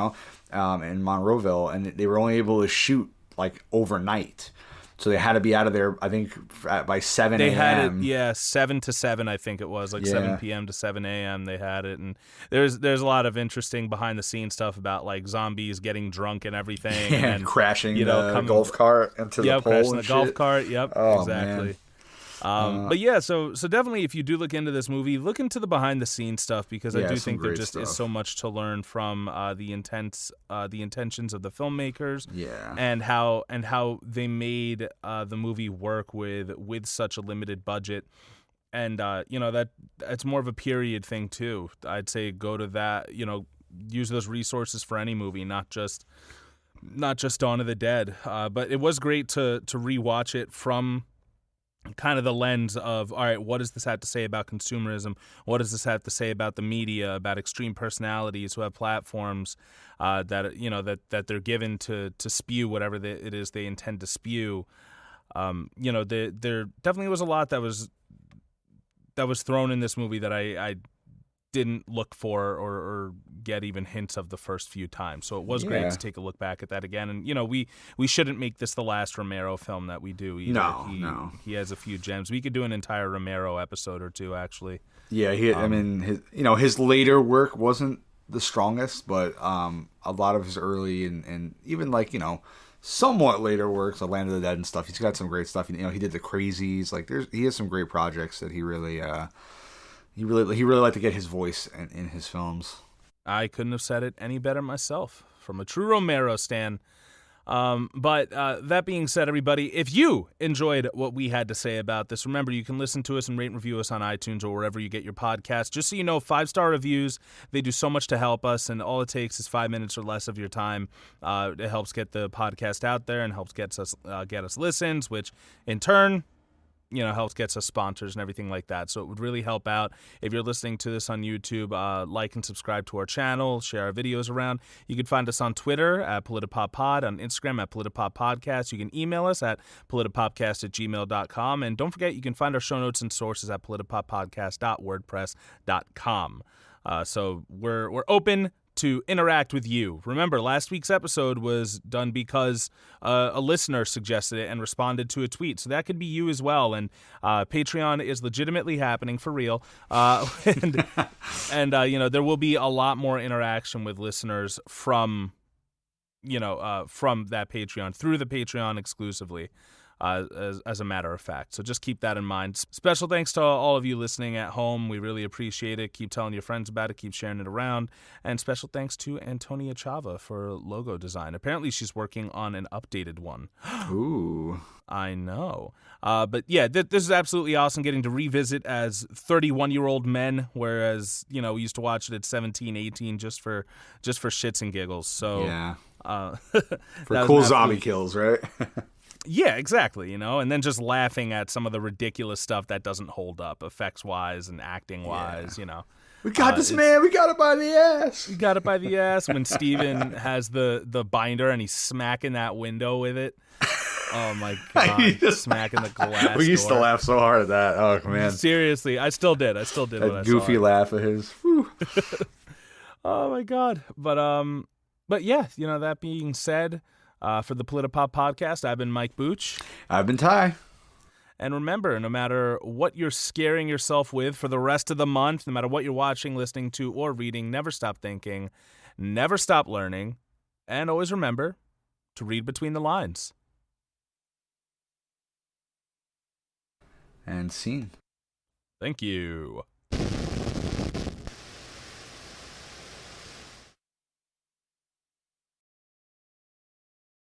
Monroeville, and they were only able to shoot like overnight. So they had to be out of there, I think, by 7 a.m. They had it, 7 to 7, I think it was, like 7 p.m. to 7 a.m. They had it, and there's a lot of interesting behind-the-scenes stuff about, like, zombies getting drunk and everything. And crashing the golf cart into the pole crashing and the shit. golf cart, exactly. Man. But yeah, so definitely, if you do look into this movie, look into the behind the scenes stuff, because I do think there just is so much to learn from the intentions of the filmmakers, and how they made the movie work with such a limited budget, and that's more of a period thing too. I'd say go to that, use those resources for any movie, not just Dawn of the Dead. But it was great to rewatch it from kind of the lens of, all right, what does this have to say about consumerism? What does this have to say about the media, about extreme personalities who have platforms that they're given to spew whatever it is they intend to spew? There definitely was a lot that was thrown in this movie that I didn't look for or get even hints of the first few times. So it was great to take a look back at that again. And, we shouldn't make this the last Romero film that we do either. No. He has a few gems. We could do an entire Romero episode or two, actually. Yeah, his later work wasn't the strongest, but a lot of his early and even like, somewhat later works, like Land of the Dead and stuff, he's got some great stuff. He did The Crazies. Like, he has some great projects that he really liked to get his voice in his films. I couldn't have said it any better myself, from a true Romero stan. But that being said, everybody, if you enjoyed what we had to say about this, remember, you can listen to us and rate and review us on iTunes or wherever you get your podcasts. Just so you know, 5-star reviews, they do so much to help us, and all it takes is 5 minutes or less of your time. It helps get the podcast out there and helps get us listens, which in turn helps gets us sponsors and everything like that. So it would really help out. If you're listening to this on YouTube, like and subscribe to our channel, share our videos around. You can find us on Twitter at PolitiPopPod, on Instagram at PolitiPopPodcast. You can email us at politipopcast@gmail.com. And don't forget, you can find our show notes and sources at politipoppodcast.wordpress.com. So we're open to interact with you. Remember, last week's episode was done because a listener suggested it and responded to a tweet. So that could be you as well. And Patreon is legitimately happening for real. And there will be a lot more interaction with listeners from that Patreon, through the Patreon exclusively. As a matter of fact. So just keep that in mind. Special thanks to all of you listening at home. We really appreciate it. Keep telling your friends about it. Keep sharing it around. And special thanks to Antonia Chava for logo design. Apparently she's working on an updated one. Ooh. I know. But yeah, this is absolutely awesome, getting to revisit as 31-year-old men, whereas, we used to watch it at 17, 18 just for shits and giggles. So yeah. For cool zombie kills, right? Yeah, exactly, and then just laughing at some of the ridiculous stuff that doesn't hold up, effects-wise and acting-wise, We got this, man. We got it by the ass. We got it by the ass when Steven has the binder and he's smacking that window with it. Oh, my God. Smacking the glass We used door. to laugh so hard at that. Oh, man. Seriously, I still did. That when I goofy saw it. laugh of his. Whew. Oh, my God. But yeah, that being said, for the Politipop podcast, I've been Mike Booch. I've been Ty. And remember, no matter what you're scaring yourself with for the rest of the month, no matter what you're watching, listening to, or reading, never stop thinking, never stop learning, and always remember to read between the lines. And scene. Thank you.